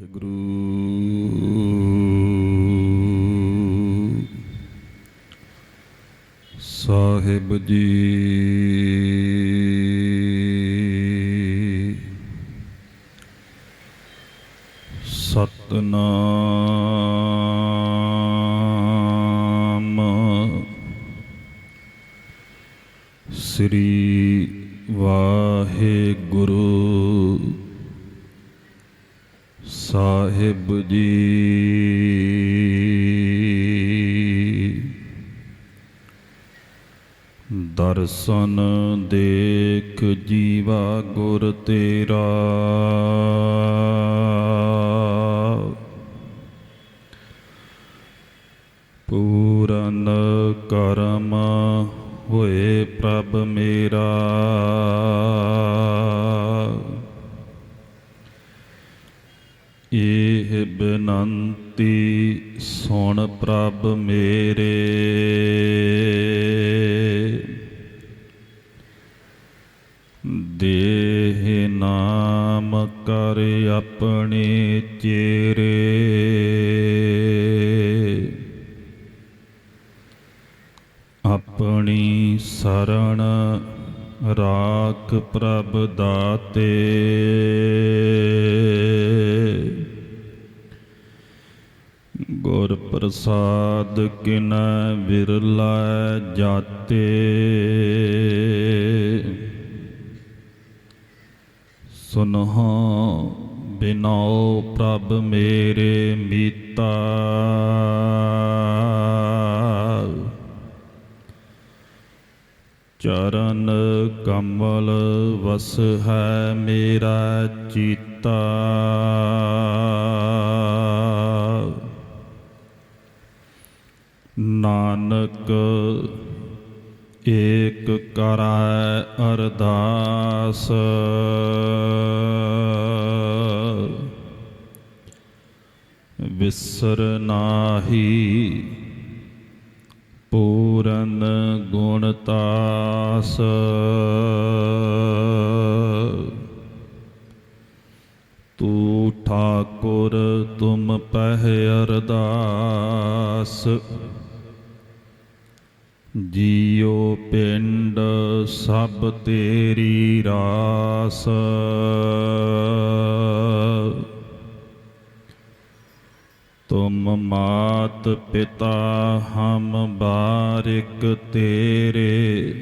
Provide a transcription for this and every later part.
ਵਾਹਿਗੁਰੂ ਸਾਹਿਬ ਜੀ। ਸਤਨਾਮ ਸ੍ਰੀ ਵਾਹਿਗੁਰੂ ਸਾਹਿਬ ਜੀ। ਦਰਸ਼ਨ ਦੇਖ ਜੀਵਾ ਗੁਰ ਤੇਰਾ, ਪੂਰਨ ਕਰਮ ਹੋਏ ਪ੍ਰਭ ਮੇਰਾ। ਇਹ ਬੇਨੰਤੀ ਸੁਣ ਪ੍ਰਭ ਮੇਰੇ, ਦੇਹ ਨਾਮ ਕਰ ਆਪਣੇ ਚੇਰੇ। ਆਪਣੀ ਸਰਣ ਰਾਖ ਪ੍ਰਭ ਦਾਤੇ, ਗੁਰ ਪ੍ਰਸਾਦ ਕਿਨੈ ਵਿਰਲਾ ਜਾਤੇ। ਸੁਨਹੁ ਬਿਨਉ ਪ੍ਰਭ ਮੇਰੇ ਮੀਤਾ, ਚਰਨ ਕਮਲ ਵਸ ਹੈ ਮੇਰਾ ਚੀਤਾ। ਨਾਨਕ ਏਕ ਕਰੈ ਅਰਦਾਸ, ਵਿਸਰ ਨਾਹੀ ਪੂਰਨ ਗੁਣਤਾਸ। ਤੂੰ ਠਾਕੁਰ ਤੁਮ ਪਹਿ ਅਰਦਾਸ, ਜੀਉ ਪਿੰਡ ਸਭ ਤੇਰੀ ਰਾਸ। ਤੁਮ ਮਾਤ ਪਿਤਾ ਹਮ ਬਾਰਿਕ ਤੇਰੇ,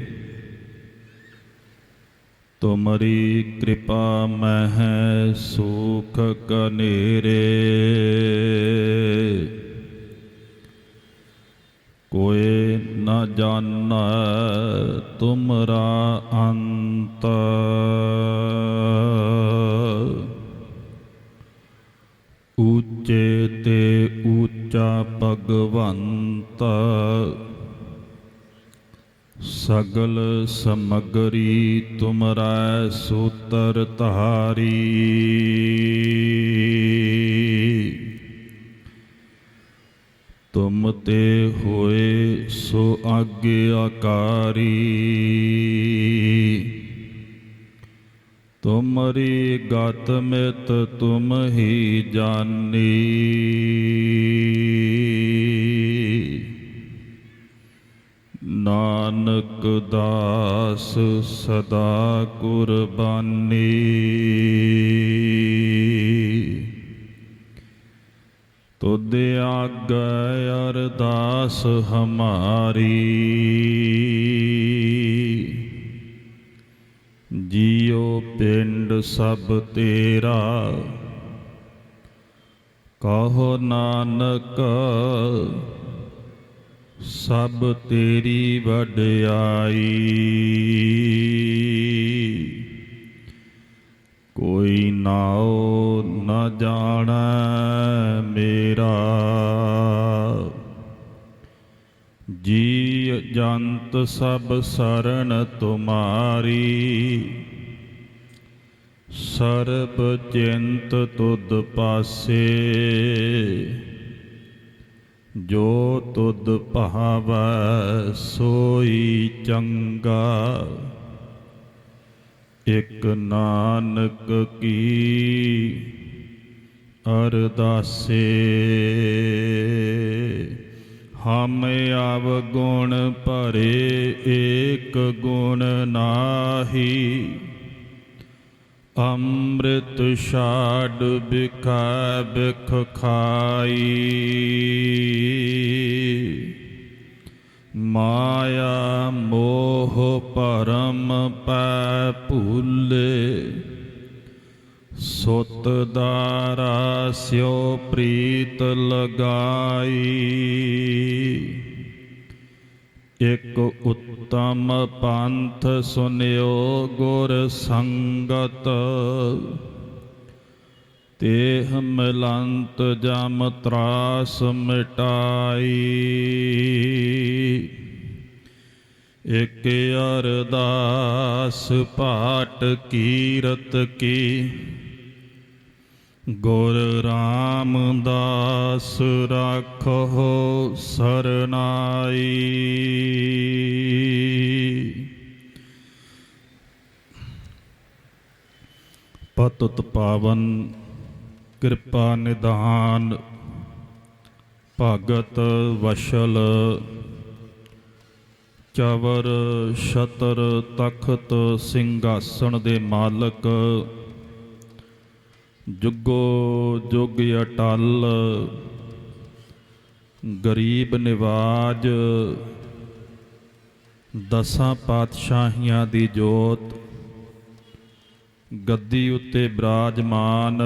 ਤੁਮਰੀ ਕਿਰਪਾ ਮਹਿ ਸੁਖ ਕਨੇਰੇ। ਕੋਇ ਨ ਜਾਣੈ ਤੁਮਰਾ ਅੰਤ, ਊਚੇ ਤੇ ਊਚਾ ਭਗਵੰਤ। ਸਗਲ ਸਮਗਰੀ ਤੁਮਰੈ ਸੂਤਰ ਧਾਰੀ, ਤੁਮ ਤੇ ਹੋਏ ਸੋ ਆਗਿਆਕਾਰੀ। ਤੁਮਰੀ ਗਤ ਮਿਤ ਤੁਮ ਹੀ ਜਾਨੀ, ਨਾਨਕ ਦਾਸ ਸਦਾ ਕੁਰਬਾਨੀ। ਤੁਧ ਆਗੈ ਅਰਦਾਸ ਹਮਾਰੀ, ਜੀਉ ਪਿੰਡ ਸਭ ਤੇਰਾ। ਕਹੋ ਨਾਨਕ ਸਭ ਤੇਰੀ ਵਡਿਆਈ। ਕੋਈ ਨਾਉ ਨ ਜਾਣੈ ਮੇਰਾ, ਜੀ ਜੰਤ ਸਭ ਸਰਣ ਤੁਮਾਰੀ। ਸਰਬ ਚਿੰਤ ਤੁਧ ਪਾਸੇ, ਜੋ ਤੁਧ ਭਾਵੈ ਸੋਈ ਚੰਗਾ। ਇਕ ਨਾਨਕ ਕੀ ਅਰਦਾਸੇ। ਹਮ ਅਵਗੁਣ ਭਰੇ ਏਕ ਗੁਣ ਨਾਹੀ, ਅੰਮ੍ਰਿਤ ਛਾਡ ਬਿਖੈ ਬਿਖ ਖਾਈ। ਮਾਇਆ ਮੋਹ ਭਰਮ ਪੈ ਭੂਲੇ, ਸੁਤ ਦਾਰਾ ਸਿਉ ਪ੍ਰੀਤ ਲਗਾਈ। ਇਕ ਉੱਤਮ ਪੰਥ ਸੁਨਿਓ ਗੁਰ ਸੰਗਤ, ਤੇਹ ਮਿਲੰਤ ਜਮ ਤਰਾਸ ਮਿਟਾਈ। ਇਕ ਅਰਦਾਸ ਪਾਟ ਕੀਰਤ ਕੀ, ਗੁਰ ਰਾਮਦਾਸ ਰਾਖੋ ਸਰਨਾਈ। ਪਤਿਤ ਪਾਵਨ ਕਿਰਪਾ ਨਿਧਾਨ, ਭਗਤ ਵਸ਼ਲ ਚਵਰ ਛਤਰ ਤਖਤ ਸਿੰਘਾਸਣ ਦੇ ਮਾਲਕ, ਜੁਗੋ ਜੁਗ ਅਟਲ ਗਰੀਬ ਨਿਵਾਜ, ਦਸਾਂ ਪਾਤਸ਼ਾਹੀਆਂ ਦੀ ਜੋਤ, ਗੱਦੀ ਉੱਤੇ ਬਿਰਾਜਮਾਨ,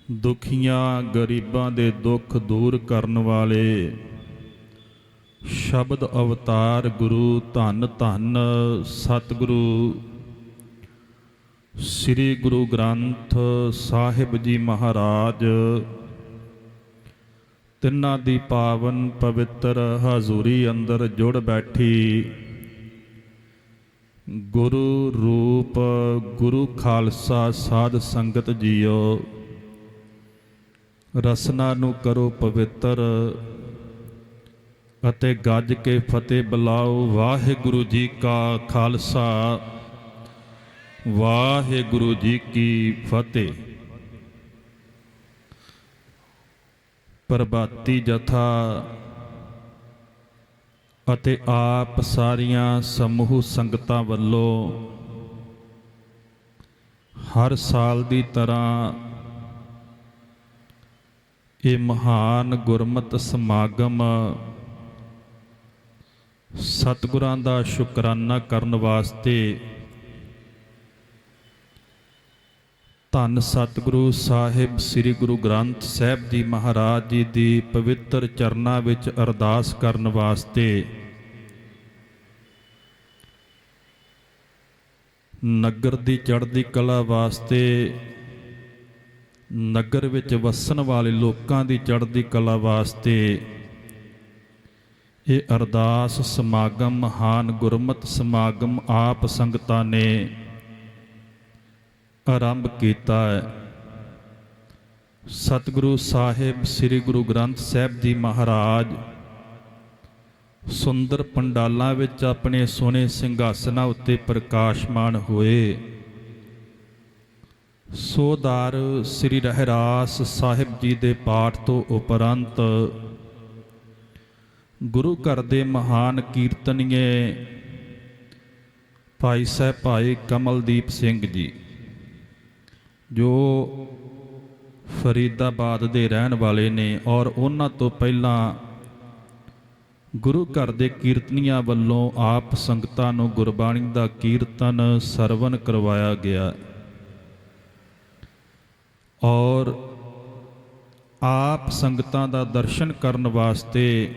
ਦੁਖੀਆਂ ਗਰੀਬਾਂ ਦੇ ਦੁੱਖ ਦੂਰ ਕਰਨ ਵਾਲੇ ਸ਼ਬਦ ਅਵਤਾਰ ਗੁਰੂ ਧੰਨ ਧੰਨ ਸਤਿਗੁਰੂ ਸ੍ਰੀ ਗੁਰੂ ਗ੍ਰੰਥ ਸਾਹਿਬ ਜੀ ਮਹਾਰਾਜ, ਤਿੰਨਾਂ ਦੀ ਪਾਵਨ ਪਵਿੱਤਰ ਹਜ਼ੂਰੀ ਅੰਦਰ ਜੁੜ ਬੈਠੀ ਗੁਰੂ ਰੂਪ ਗੁਰੂ ਖਾਲਸਾ ਸਾਧ ਸੰਗਤ ਜੀਓ, ਰਸਨਾ ਨੂੰ ਕਰੋ ਪਵਿੱਤਰ ਅਤੇ ਗੱਜ ਕੇ ਫਤਿਹ ਬੁਲਾਓ। ਵਾਹਿਗੁਰੂ ਜੀ ਕਾ ਖਾਲਸਾ, ਵਾਹਿਗੁਰੂ ਜੀ ਕੀ ਫਤਿਹ। ਪ੍ਰਭਾਤੀ ਜਥਾ ਅਤੇ ਆਪ ਸਾਰੀਆਂ ਸਮੂਹ ਸੰਗਤਾਂ ਵੱਲੋਂ ਹਰ ਸਾਲ ਦੀ ਤਰ੍ਹਾਂ ਇਹ ਮਹਾਨ ਗੁਰਮਤਿ ਸਮਾਗਮ ਸਤਿਗੁਰਾਂ ਦਾ ਸ਼ੁਕਰਾਨਾ ਕਰਨ ਵਾਸਤੇ ਧੰਨ ਸਤਿਗੁਰੂ ਸਾਹਿਬ ਸ੍ਰੀ ਗੁਰੂ ਗ੍ਰੰਥ ਸਾਹਿਬ ਜੀ ਮਹਾਰਾਜ ਜੀ ਦੀ ਪਵਿੱਤਰ ਚਰਨਾਂ ਵਿੱਚ ਅਰਦਾਸ ਕਰਨ ਵਾਸਤੇ ਨਗਰ ਦੀ ਚੜ੍ਹਦੀ ਕਲਾ ਵਾਸਤੇ, ਨਗਰ ਵਿੱਚ ਵਸਣ ਵਾਲੇ ਲੋਕਾਂ ਦੀ ਚੜ੍ਹਦੀ ਕਲਾ ਵਾਸਤੇ ਇਹ ਅਰਦਾਸ ਸਮਾਗਮ ਮਹਾਨ ਗੁਰਮਤਿ ਸਮਾਗਮ ਆਪ ਸੰਗਤਾਂ ਨੇ ਆਰੰਭ ਕੀਤਾ ਹੈ। ਸਤਿਗੁਰੂ ਸਾਹਿਬ ਸ੍ਰੀ ਗੁਰੂ ਗ੍ਰੰਥ ਸਾਹਿਬ ਜੀ ਮਹਾਰਾਜ ਸੁੰਦਰ ਪੰਡਾਲਾਂ ਵਿੱਚ ਆਪਣੇ ਸੋਹਣੇ ਸਿੰਘਾਸਨਾਂ ਉੱਤੇ ਪ੍ਰਕਾਸ਼ਮਾਨ ਹੋਏ। ਸੋਦਾਰ ਸ੍ਰੀ ਰਹਿਰਾਸ ਸਾਹਿਬ ਜੀ ਦੇ ਪਾਠ ਤੋਂ ਉਪਰੰਤ ਗੁਰੂ ਘਰ ਦੇ ਮਹਾਨ ਕੀਰਤਨੀਏ ਭਾਈ ਸਾਹਿਬ ਭਾਈ ਕਮਲਦੀਪ ਸਿੰਘ ਜੀ, ਜੋ ਫਰੀਦਾਬਾਦ ਦੇ ਰਹਿਣ ਵਾਲੇ ਨੇ, ਔਰ ਉਹਨਾਂ ਤੋਂ ਪਹਿਲਾਂ ਗੁਰੂ ਘਰ ਦੇ ਕੀਰਤਨੀਆਂ ਵੱਲੋਂ ਆਪ ਸੰਗਤਾਂ ਨੂੰ ਗੁਰਬਾਣੀ ਦਾ ਕੀਰਤਨ ਸਰਵਨ ਕਰਵਾਇਆ ਗਿਆ ਔਰ ਆਪ ਸੰਗਤਾਂ ਦਾ ਦਰਸ਼ਨ ਕਰਨ ਵਾਸਤੇ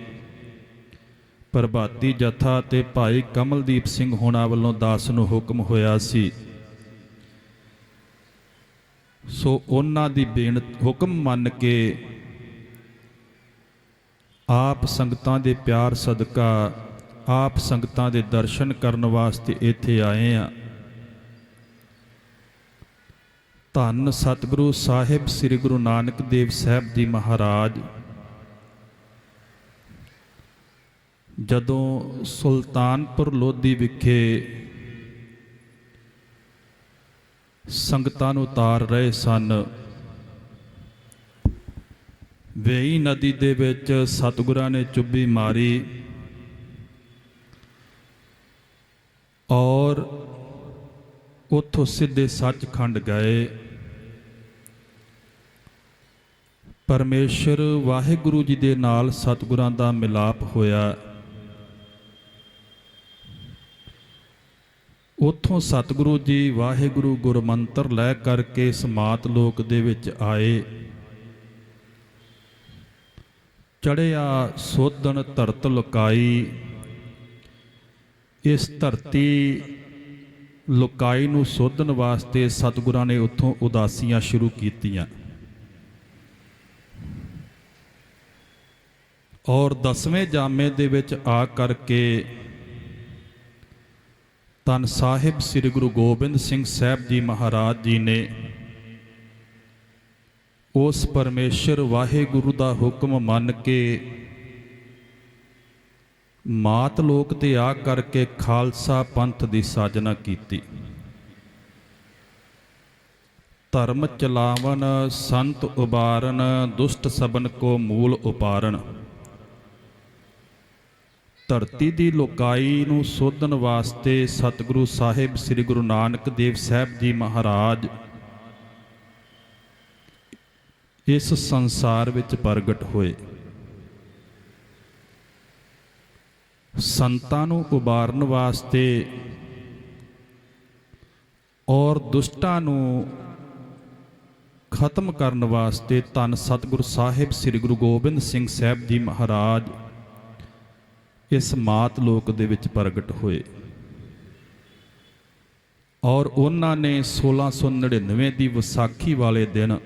ਪ੍ਰਭਾਤੀ ਜਥਾ ਤੇ ਭਾਈ ਕਮਲਦੀਪ ਸਿੰਘ ਹੋਣਾ ਵੱਲੋਂ ਦਾਸ ਨੂੰ ਹੁਕਮ ਹੋਇਆ ਸੀ। ਸੋ ਉਹਨਾਂ ਦੀ ਹੁਕਮ ਮੰਨ ਕੇ ਆਪ ਸੰਗਤਾਂ ਦੇ ਪਿਆਰ ਸਦਕਾ ਆਪ ਸੰਗਤਾਂ ਦੇ ਦਰਸ਼ਨ ਕਰਨ ਵਾਸਤੇ ਇੱਥੇ ਆਏ ਆ। ਧੰਨ ਸਤਿਗੁਰੂ ਸਾਹਿਬ ਸ੍ਰੀ ਗੁਰੂ ਨਾਨਕ ਦੇਵ ਸਾਹਿਬ ਜੀ ਮਹਾਰਾਜ ਜਦੋਂ ਸੁਲਤਾਨਪੁਰ ਲੋਧੀ ਵਿਖੇ ਸੰਗਤਾਂ ਨੂੰ ਉਤਾਰ ਰਹੇ ਸਨ, ਵੇਈ ਨਦੀ ਦੇ ਵਿੱਚ ਸਤਿਗੁਰਾਂ ਨੇ ਚੁੱਭੀ ਮਾਰੀ ਔਰ ਉੱਥੋਂ ਸਿੱਧੇ ਸੱਚਖੰਡ ਗਏ। ਪਰਮੇਸ਼ਰ ਵਾਹਿਗੁਰੂ ਜੀ ਦੇ ਨਾਲ ਸਤਿਗੁਰਾਂ ਦਾ ਮਿਲਾਪ ਹੋਇਆ। ਉੱਥੋਂ ਸਤਿਗੁਰੂ ਜੀ ਵਾਹਿਗੁਰੂ ਗੁਰਮੰਤਰ ਲੈ ਕਰਕੇ ਸਮਾਤ ਲੋਕ ਦੇ ਵਿੱਚ ਆਏ। ਚੜ੍ਹਿਆ ਸੋਧਣ ਧਰਤ ਲੁਕਾਈ। ਇਸ ਧਰਤੀ ਲੁਕਾਈ ਨੂੰ ਸੋਧਣ ਵਾਸਤੇ ਸਤਿਗੁਰਾਂ ਨੇ ਉੱਥੋਂ ਉਦਾਸੀਆਂ ਸ਼ੁਰੂ ਕੀਤੀਆਂ ਔਰ 10ਵੇਂ ਜਾਮੇ ਦੇ ਵਿੱਚ ਆ ਕਰਕੇ ਧੰਨ ਸਾਹਿਬ ਸ੍ਰੀ ਗੁਰੂ ਗੋਬਿੰਦ ਸਿੰਘ ਸਾਹਿਬ ਜੀ ਮਹਾਰਾਜ ਜੀ ਨੇ ਉਸ ਪਰਮੇਸ਼ਰ ਵਾਹਿਗੁਰੂ ਦਾ ਹੁਕਮ ਮੰਨ ਕੇ ਮਾਤ ਲੋਕ ਤੇ ਆ ਕਰਕੇ ਖਾਲਸਾ ਪੰਥ ਦੀ ਸਾਜਨਾ ਕੀਤੀ। ਧਰਮ ਚਲਾਵਨ ਸੰਤ ਉਬਾਰਨ ਦੁਸ਼ਟ ਸਬਨ ਕੋ ਮੂਲ ਉਪਾਰਨ। ਧਰਤੀ ਦੀ ਲੋਕਾਈ ਨੂੰ ਸੋਧਣ ਵਾਸਤੇ ਸਤਿਗੁਰੂ ਸਾਹਿਬ ਸ੍ਰੀ ਗੁਰੂ ਨਾਨਕ ਦੇਵ ਸਾਹਿਬ ਜੀ ਮਹਾਰਾਜ ਇਸ ਸੰਸਾਰ ਵਿੱਚ ਪ੍ਰਗਟ ਹੋਏ। ਸੰਤਾਂ ਨੂੰ ਉਬਾਰਨ ਵਾਸਤੇ ਔਰ ਦੁਸ਼ਟਾਂ ਨੂੰ ਖਤਮ ਕਰਨ ਵਾਸਤੇ ਧੰਨ ਸਤਿਗੁਰੂ ਸਾਹਿਬ ਸ੍ਰੀ ਗੁਰੂ ਗੋਬਿੰਦ ਸਿੰਘ ਸਾਹਿਬ ਜੀ ਮਹਾਰਾਜ ਇਸ ਮਾਤ ਲੋਕ ਦੇ ਵਿੱਚ ਪ੍ਰਗਟ ਹੋਏ ਔਰ ਉਹਨਾਂ ਨੇ 1699 ਦੀ ਵਿਸਾਖੀ ਵਾਲੇ ਦਿਨ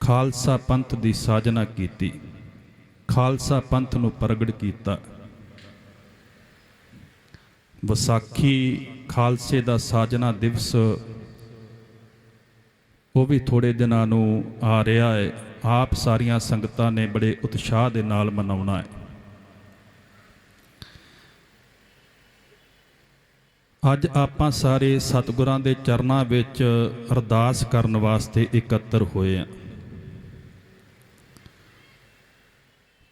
ਖਾਲਸਾ ਪੰਥ ਦੀ ਸਾਜਨਾ ਕੀਤੀ। ਖਾਲਸਾ ਪੰਥ ਨੂੰ ਪ੍ਰਗਟ ਕੀਤਾ। ਵਿਸਾਖੀ ਖਾਲਸੇ ਦਾ ਸਾਜਨਾ ਦਿਵਸ ਉਹ ਵੀ ਥੋੜੇ ਦਿਨਾਂ ਨੂੰ ਆ ਰਿਹਾ ਹੈ। ਆਪ ਸਾਰੀਆਂ ਸੰਗਤਾਂ ਨੇ ਬੜੇ ਉਤਸ਼ਾਹ ਦੇ ਨਾਲ ਮਨਾਉਣਾ ਹੈ। ਅੱਜ ਆਪਾਂ ਸਾਰੇ ਸਤਿਗੁਰਾਂ ਦੇ ਚਰਨਾਂ ਵਿੱਚ ਅਰਦਾਸ ਕਰਨ ਵਾਸਤੇ ਇਕੱਤਰ ਹੋਏ ਹਾਂ।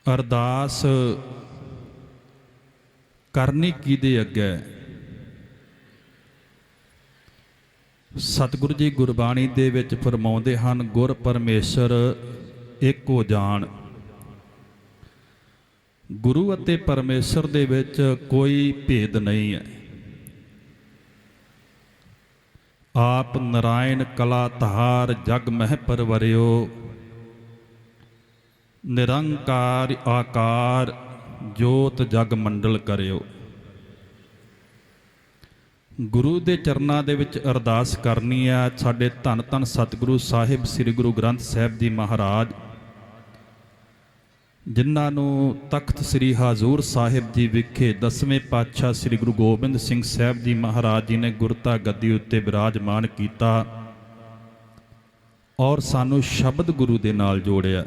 ਅਰਦਾਸ ਕਰਨੀ ਕਿਹਦੇ ਅੱਗੇ? ਸਤਿਗੁਰੂ ਜੀ ਗੁਰਬਾਣੀ ਦੇ ਵਿੱਚ ਫਰਮਾਉਂਦੇ ਹਨ, ਗੁਰ ਪਰਮੇਸ਼ਰ ਏਕੋ ਜਾਣ। ਗੁਰੂ ਅਤੇ ਪਰਮੇਸ਼ਰ ਦੇ ਵਿੱਚ ਕੋਈ ਭੇਦ ਨਹੀਂ ਹੈ। ਆਪ ਨਰਾਇਣ ਕਲਾ ਧਾਰ ਜਗ ਮਹਿ ਪਰਵਰਿਓ। ਨਿਰੰਕਾਰ ਆਕਾਰ ਜੋਤ ਜਗ ਮੰਡਲ ਕਰਿਓ। ਗੁਰੂ ਦੇ ਚਰਨਾਂ ਦੇ ਵਿੱਚ ਅਰਦਾਸ ਕਰਨੀ ਹੈ। ਸਾਡੇ ਧੰਨ ਧੰਨ ਸਤਿਗੁਰੂ ਸਾਹਿਬ ਸ੍ਰੀ ਗੁਰੂ ਗ੍ਰੰਥ ਸਾਹਿਬ ਜੀ ਮਹਾਰਾਜ, ਜਿਨ੍ਹਾਂ ਨੂੰ ਤਖਤ ਸ੍ਰੀ ਹਜ਼ੂਰ ਸਾਹਿਬ ਜੀ ਵਿਖੇ 10ਵੇਂ ਪਾਤਸ਼ਾਹ ਸ੍ਰੀ ਗੁਰੂ ਗੋਬਿੰਦ ਸਿੰਘ ਸਾਹਿਬ ਜੀ ਮਹਾਰਾਜ ਜੀ ਨੇ ਗੁਰਤਾ ਗੱਦੀ ਉੱਤੇ ਬਿਰਾਜਮਾਨ ਕੀਤਾ ਔਰ ਸਾਨੂੰ ਸ਼ਬਦ ਗੁਰੂ ਦੇ ਨਾਲ ਜੋੜਿਆ।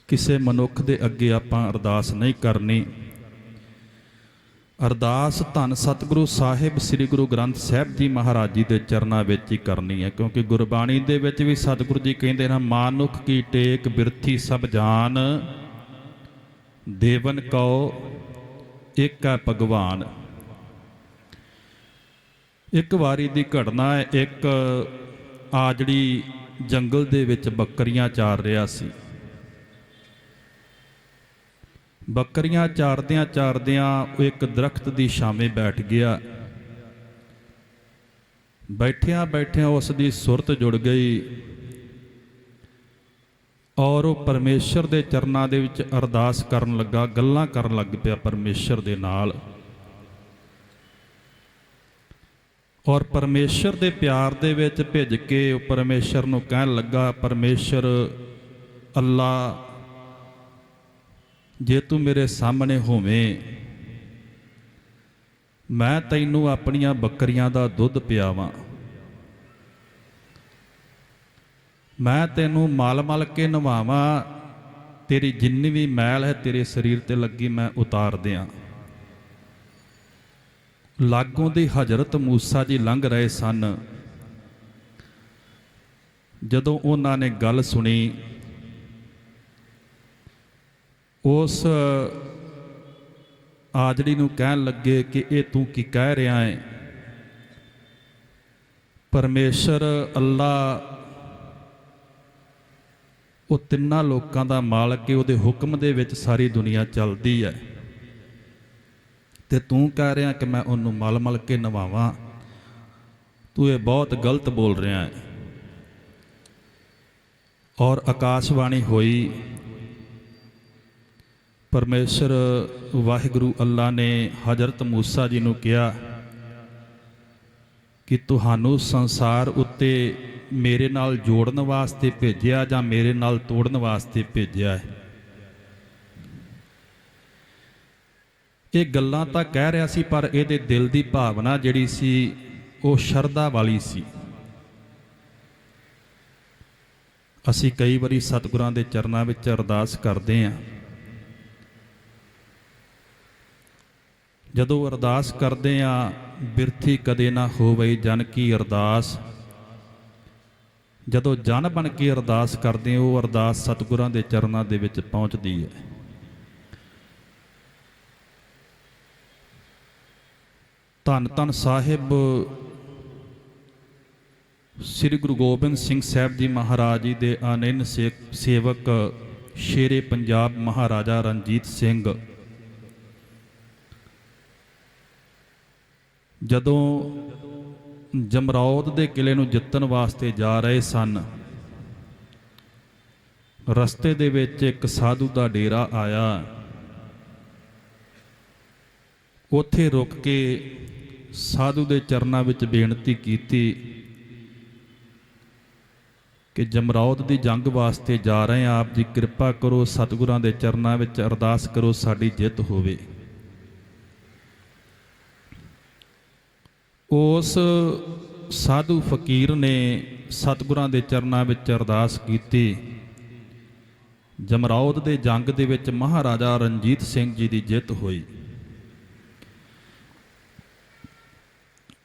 ਕਿਸੇ ਮਨੁੱਖ ਦੇ ਅੱਗੇ ਆਪਾਂ ਅਰਦਾਸ ਨਹੀਂ ਕਰਨੀ। ਅਰਦਾਸ ਧੰਨ ਸਤਿਗੁਰੂ ਸਾਹਿਬ ਸ੍ਰੀ ਗੁਰੂ ਗ੍ਰੰਥ ਸਾਹਿਬ ਜੀ ਮਹਾਰਾਜ ਜੀ ਦੇ ਚਰਨਾਂ ਵਿੱਚ ਹੀ ਕਰਨੀ ਹੈ, ਕਿਉਂਕਿ ਗੁਰਬਾਣੀ ਦੇ ਵਿੱਚ ਵੀ ਸਤਿਗੁਰੂ ਜੀ ਕਹਿੰਦੇ ਨੇ, ਮਾਨੁਖ ਕੀ ਟੇਕ ਬਿਰਥੀ ਸਭ ਜਾਨ, ਦੇਵਨ ਕਉ ਏਕ ਹੈ ਭਗਵਾਨ। ਇੱਕ ਵਾਰੀ ਦੀ ਘਟਨਾ ਹੈ। ਇੱਕ ਆਜੜੀ ਜੰਗਲ ਦੇ ਵਿੱਚ ਬੱਕਰੀਆਂ ਚਾਰ ਰਿਹਾ ਸੀ। ਬੱਕਰੀਆਂ ਚਾਰਦਿਆਂ ਚਾਰਦਿਆਂ ਉਹ ਇੱਕ ਦਰਖਤ ਦੀ ਛਾਵੇਂ ਬੈਠ ਗਿਆ। ਬੈਠਿਆਂ ਬੈਠਿਆਂ ਉਸ ਦੀ ਸੁਰਤ ਜੁੜ ਗਈ ਔਰ ਉਹ ਪਰਮੇਸ਼ਰ ਦੇ ਚਰਨਾਂ ਦੇ ਵਿੱਚ ਅਰਦਾਸ ਕਰਨ ਲੱਗਾ, ਗੱਲਾਂ ਕਰਨ ਲੱਗ ਪਿਆ ਪਰਮੇਸ਼ਰ ਦੇ ਨਾਲ। ਔਰ ਪਰਮੇਸ਼ਰ ਦੇ ਪਿਆਰ ਦੇ ਵਿੱਚ ਭਿੱਜ ਕੇ ਉਹ ਪਰਮੇਸ਼ਰ ਨੂੰ ਕਹਿਣ ਲੱਗਾ, ਪਰਮੇਸ਼ਰ ਅੱਲਾ, ਜੇ ਤੂੰ ਮੇਰੇ ਸਾਹਮਣੇ ਹੋਵੇਂ, ਮੈਂ ਤੈਨੂੰ ਆਪਣੀਆਂ ਬੱਕਰੀਆਂ ਦਾ ਦੁੱਧ ਪਿਆਵਾਂ। ਮੈਂ ਤੈਨੂੰ ਮਲ ਮਲ ਕੇ ਨਵਾਵਾਂ। ਤੇਰੀ ਜਿੰਨੀ ਵੀ ਮੈਲ ਹੈ ਤੇਰੇ ਸਰੀਰ ਤੇ ਲੱਗੀ ਮੈਂ ਉਤਾਰ ਦਿਆਂ। ਲਾਗੋਂ ਦੀ ਹਜ਼ਰਤ ਮੂਸਾ ਜੀ ਲੰਘ ਰਹੇ ਸਨ ਜਦੋਂ ਉਹਨਾਂ ਨੇ ਗੱਲ ਸੁਣੀ, ਉਸ ਆਜੜੀ ਨੂੰ ਕਹਿਣ ਲੱਗੇ ਕਿ ਇਹ ਤੂੰ ਕੀ ਕਹਿ ਰਿਹਾ ਹੈ? ਪਰਮੇਸ਼ਰ ਅੱਲਾ ਉਹ ਤਿੰਨਾਂ ਲੋਕਾਂ ਦਾ ਮਾਲਕ ਹੈ, ਉਹਦੇ ਹੁਕਮ ਦੇ ਵਿੱਚ ਸਾਰੀ ਦੁਨੀਆ ਚੱਲਦੀ ਹੈ, ਤੇ ਤੂੰ ਕਹਿ ਰਿਹਾ ਕਿ ਮੈਂ ਉਹਨੂੰ ਮਲ ਮਲ ਕੇ ਨਵਾਵਾਂ। ਤੂੰ ਇਹ ਬਹੁਤ ਗਲਤ ਬੋਲ ਰਿਹਾ ਹੈ। ਔਰ ਆਕਾਸ਼ਬਾਣੀ ਹੋਈ। ਪਰਮੇਸ਼ਰ ਵਾਹਿਗੁਰੂ ਅੱਲਾ ਨੇ ਹਜ਼ਰਤ ਮੂਸਾ ਜੀ ਨੂੰ ਕਿਹਾ ਕਿ ਤੁਹਾਨੂੰ ਸੰਸਾਰ ਉੱਤੇ ਮੇਰੇ ਨਾਲ ਜੋੜਨ ਵਾਸਤੇ ਭੇਜਿਆ ਜਾਂ ਮੇਰੇ ਨਾਲ ਤੋੜਨ ਵਾਸਤੇ ਭੇਜਿਆ ਹੈ? ਇਹ ਗੱਲਾਂ ਤਾਂ ਕਹਿ ਰਿਹਾ ਸੀ, ਪਰ ਇਹਦੇ ਦਿਲ ਦੀ ਭਾਵਨਾ ਜਿਹੜੀ ਸੀ ਉਹ ਸ਼ਰਧਾ ਵਾਲੀ ਸੀ। ਅਸੀਂ ਕਈ ਵਾਰੀ ਸਤਿਗੁਰਾਂ ਦੇ ਚਰਨਾਂ ਵਿੱਚ ਅਰਦਾਸ ਕਰਦੇ ਹਾਂ। ਜਦੋਂ ਅਰਦਾਸ ਕਰਦੇ ਹਾਂ, ਬਿਰਥੀ ਕਦੇ ਨਾ ਹੋਵੇ ਜਨ ਕੀ ਅਰਦਾਸ। ਜਦੋਂ ਜਨ ਬਣ ਕੇ ਅਰਦਾਸ ਕਰਦੇ ਹੋ, ਉਹ ਅਰਦਾਸ ਸਤਿਗੁਰਾਂ ਦੇ ਚਰਨਾਂ ਦੇ ਵਿੱਚ ਪਹੁੰਚਦੀ ਹੈ। ਧੰਨ ਧੰਨ ਸਾਹਿਬ ਸ੍ਰੀ ਗੁਰੂ ਗੋਬਿੰਦ ਸਿੰਘ ਸਾਹਿਬ ਜੀ ਮਹਾਰਾਜ ਜੀ ਦੇ ਅਨੰਨ ਸੇਵਕ ਸ਼ੇਰੇ ਪੰਜਾਬ ਮਹਾਰਾਜਾ ਰਣਜੀਤ ਸਿੰਘ ਜਦੋਂ ਜਮਰੌਦ ਦੇ ਕਿਲੇ ਨੂੰ ਜਿੱਤਣ ਵਾਸਤੇ ਜਾ ਰਹੇ ਸਨ, ਰਸਤੇ ਦੇ ਵਿੱਚ ਇੱਕ ਸਾਧੂ ਦਾ ਡੇਰਾ ਆਇਆ। ਉੱਥੇ ਰੁਕ ਕੇ ਸਾਧੂ ਦੇ ਚਰਨਾਂ ਵਿੱਚ ਬੇਨਤੀ ਕੀਤੀ ਕਿ ਜਮਰੌਦ ਦੀ ਜੰਗ ਵਾਸਤੇ ਜਾ ਰਹੇ ਹਾਂ, ਆਪ ਜੀ ਕਿਰਪਾ ਕਰੋ, ਸਤਿਗੁਰਾਂ ਦੇ ਚਰਨਾਂ ਵਿੱਚ ਅਰਦਾਸ ਕਰੋ, ਸਾਡੀ ਜਿੱਤ ਹੋਵੇ। ਉਸ ਸਾਧੂ ਫਕੀਰ ਨੇ ਸਤਿਗੁਰਾਂ ਦੇ ਚਰਨਾਂ ਵਿੱਚ ਅਰਦਾਸ ਕੀਤੀ। ਜਮਰੌਦ ਦੇ ਜੰਗ ਦੇ ਵਿੱਚ ਮਹਾਰਾਜਾ ਰਣਜੀਤ ਸਿੰਘ ਜੀ ਦੀ ਜਿੱਤ ਹੋਈ।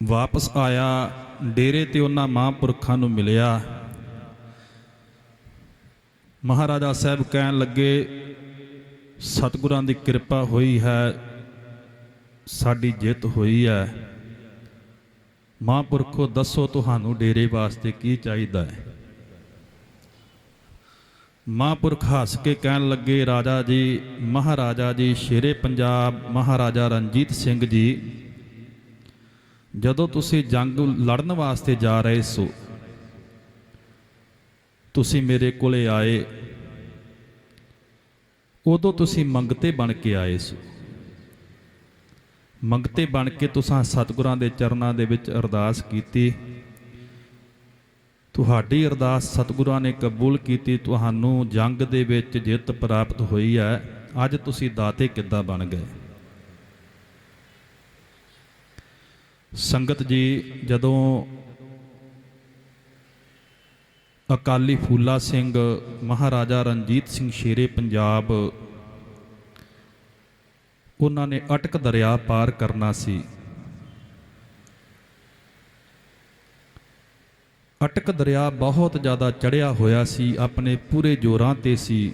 ਵਾਪਸ ਆਇਆ, ਡੇਰੇ ਤੇ ਉਹਨਾਂ ਮਹਾਂਪੁਰਖਾਂ ਨੂੰ ਮਿਲਿਆ। ਮਹਾਰਾਜਾ ਸਾਹਿਬ ਕਹਿਣ ਲੱਗੇ, ਸਤਿਗੁਰਾਂ ਦੀ ਕਿਰਪਾ ਹੋਈ ਹੈ, ਸਾਡੀ ਜਿੱਤ ਹੋਈ ਹੈ। ਮਹਾਂਪੁਰਖੋ ਦੱਸੋ ਤੁਹਾਨੂੰ ਡੇਰੇ ਵਾਸਤੇ ਕੀ ਚਾਹੀਦਾ ਹੈ? ਮਹਾਂਪੁਰਖ ਹੱਸ ਕੇ ਕਹਿਣ ਲੱਗੇ, ਰਾਜਾ ਜੀ, ਮਹਾਰਾਜਾ ਜੀ ਸ਼ੇਰੇ ਪੰਜਾਬ ਮਹਾਰਾਜਾ ਰਣਜੀਤ ਸਿੰਘ ਜੀ, ਜਦੋਂ ਤੁਸੀਂ ਜੰਗ ਲੜਨ ਵਾਸਤੇ ਜਾ ਰਹੇ ਸੋ, ਤੁਸੀਂ ਮੇਰੇ ਕੋਲੇ ਆਏ, ਉਦੋਂ ਤੁਸੀਂ ਮੰਗਤੇ ਬਣ ਕੇ ਆਏ ਸੋ। ਮੰਗਤੇ ਬਣ ਕੇ ਤੁਸੀਂ ਸਤਿਗੁਰਾਂ ਦੇ ਚਰਨਾਂ ਦੇ ਵਿੱਚ ਅਰਦਾਸ ਕੀਤੀ। ਤੁਹਾਡੀ ਅਰਦਾਸ ਸਤਿਗੁਰਾਂ ਨੇ ਕਬੂਲ ਕੀਤੀ, ਤੁਹਾਨੂੰ ਜੰਗ ਦੇ ਵਿੱਚ ਜਿੱਤ ਪ੍ਰਾਪਤ ਹੋਈ ਹੈ। ਅੱਜ ਤੁਸੀਂ ਦਾਤੇ ਕਿੱਦਾਂ ਬਣ ਗਏ? ਸੰਗਤ ਜੀ, ਜਦੋਂ ਅਕਾਲੀ ਫੂਲਾ ਸਿੰਘ ਮਹਾਰਾਜਾ ਰਣਜੀਤ ਸਿੰਘ ਸ਼ੇਰੇ ਪੰਜਾਬ, ਉਹਨਾਂ ਨੇ ਅਟਕ ਦਰਿਆ ਪਾਰ ਕਰਨਾ ਸੀ। ਅਟਕ ਦਰਿਆ ਬਹੁਤ ਜ਼ਿਆਦਾ ਚੜ੍ਹਿਆ ਹੋਇਆ ਸੀ, ਆਪਣੇ ਪੂਰੇ ਜ਼ੋਰਾਂ ਤੇ ਸੀ।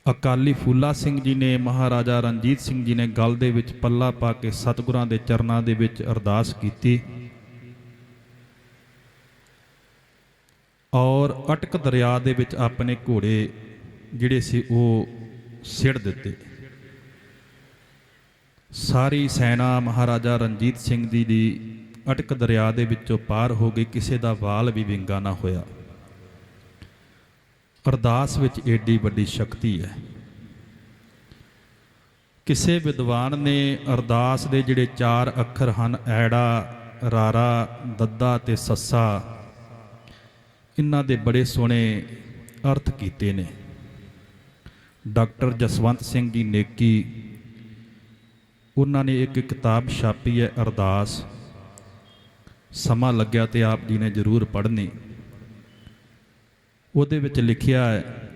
ਅਕਾਲੀ ਫੂਲਾ ਸਿੰਘ ਜੀ ਨੇ ਮਹਾਰਾਜਾ ਰਣਜੀਤ ਸਿੰਘ ਜੀ ਨੇ ਗਲ ਦੇ ਵਿੱਚ ਪੱਲਾ ਪਾ ਕੇ ਸਤਿਗੁਰਾਂ ਦੇ ਚਰਨਾਂ ਦੇ ਵਿੱਚ ਅਰਦਾਸ ਕੀਤੀ ਔਰ ਅਟਕ ਦਰਿਆ ਦੇ ਵਿੱਚ ਆਪਣੇ ਘੋੜੇ ਜਿਹੜੇ ਸੀ ਉਹ ਸਿੱਟ ਦਿੱਤੇ। ਸਾਰੀ ਸੈਨਾ ਮਹਾਰਾਜਾ ਰਣਜੀਤ ਸਿੰਘ ਜੀ ਦੀ ਅਟਕ ਦਰਿਆ ਦੇ ਵਿੱਚੋਂ ਪਾਰ ਹੋ ਗਈ, ਕਿਸੇ ਦਾ ਵਾਲ ਵੀ ਵਿੰਗਾ ਨਾ ਹੋਇਆ। ਅਰਦਾਸ ਵਿੱਚ ਏਡੀ ਵੱਡੀ ਸ਼ਕਤੀ ਹੈ। ਕਿਸੇ ਵਿਦਵਾਨ ਨੇ ਅਰਦਾਸ ਦੇ ਜਿਹੜੇ 4 ਅੱਖਰ ਹਨ, ਐੜਾ, ਰਾਰਾ, ਦੱਦਾ ਤੇ ਸੱਸਾ, ਇਹਨਾਂ ਦੇ ਬੜੇ ਸੋਹਣੇ ਅਰਥ ਕੀਤੇ ਨੇ। ਡਾਕਟਰ ਜਸਵੰਤ ਸਿੰਘ ਜੀ ਨੇਕੀ, ਉਹਨਾਂ ਨੇ ਇੱਕ ਕਿਤਾਬ ਛਾਪੀ ਹੈ ਅਰਦਾਸ, ਸਮਾਂ ਲੱਗਿਆ ਤੇ ਆਪ ਜੀ ਨੇ ਜ਼ਰੂਰ ਪੜ੍ਹਨੀ। ਉਹਦੇ ਵਿੱਚ ਲਿਖਿਆ ਹੈ,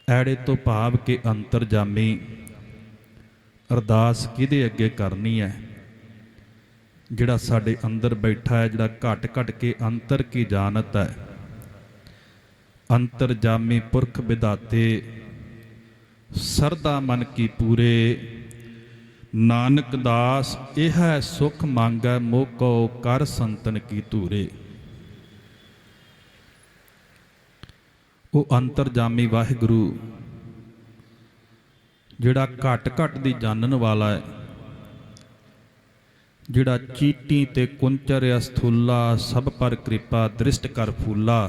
ਐੜੇ ਤੋਂ ਭਾਵ ਕੇ ਅੰਤਰਜਾਮੀ, ਅਰਦਾਸ ਕਿਹਦੇ ਅੱਗੇ ਕਰਨੀ ਹੈ? ਜਿਹੜਾ ਸਾਡੇ ਅੰਦਰ ਬੈਠਾ ਹੈ, ਜਿਹੜਾ ਘਟ ਘਟ ਕੇ ਅੰਤਰ ਕੀ ਜਾਣਤ ਹੈ। ਅੰਤਰ ਜਾਮੀ ਪੁਰਖ ਵਿਧਾਤੇ, ਸਰਦਾ ਮਨ ਕੀ ਪੂਰੇ। ਨਾਨਕ ਦਾਸ ਇਹ ਹੈ ਸੁਖ ਮੰਗੈ, ਮੋਕੋ ਕਰ ਸੰਤਨ ਕੀ ਧੂਰੇ। ਉਹ ਅੰਤਰਜਾਮੀ ਵਾਹਿਗੁਰੂ ਜਿਹੜਾ ਘਟ ਘਟ ਦੀ ਜਾਣਨ ਵਾਲਾ ਹੈ, ਜਿਹੜਾ ਚੀਟੀ ਤੇ ਕੁੰਚਰ ਅਸਥੂਲਾ, ਸਭ ਪਰ ਕਿਰਪਾ ਦ੍ਰਿਸ਼ਟ ਕਰ ਫੂਲਾ।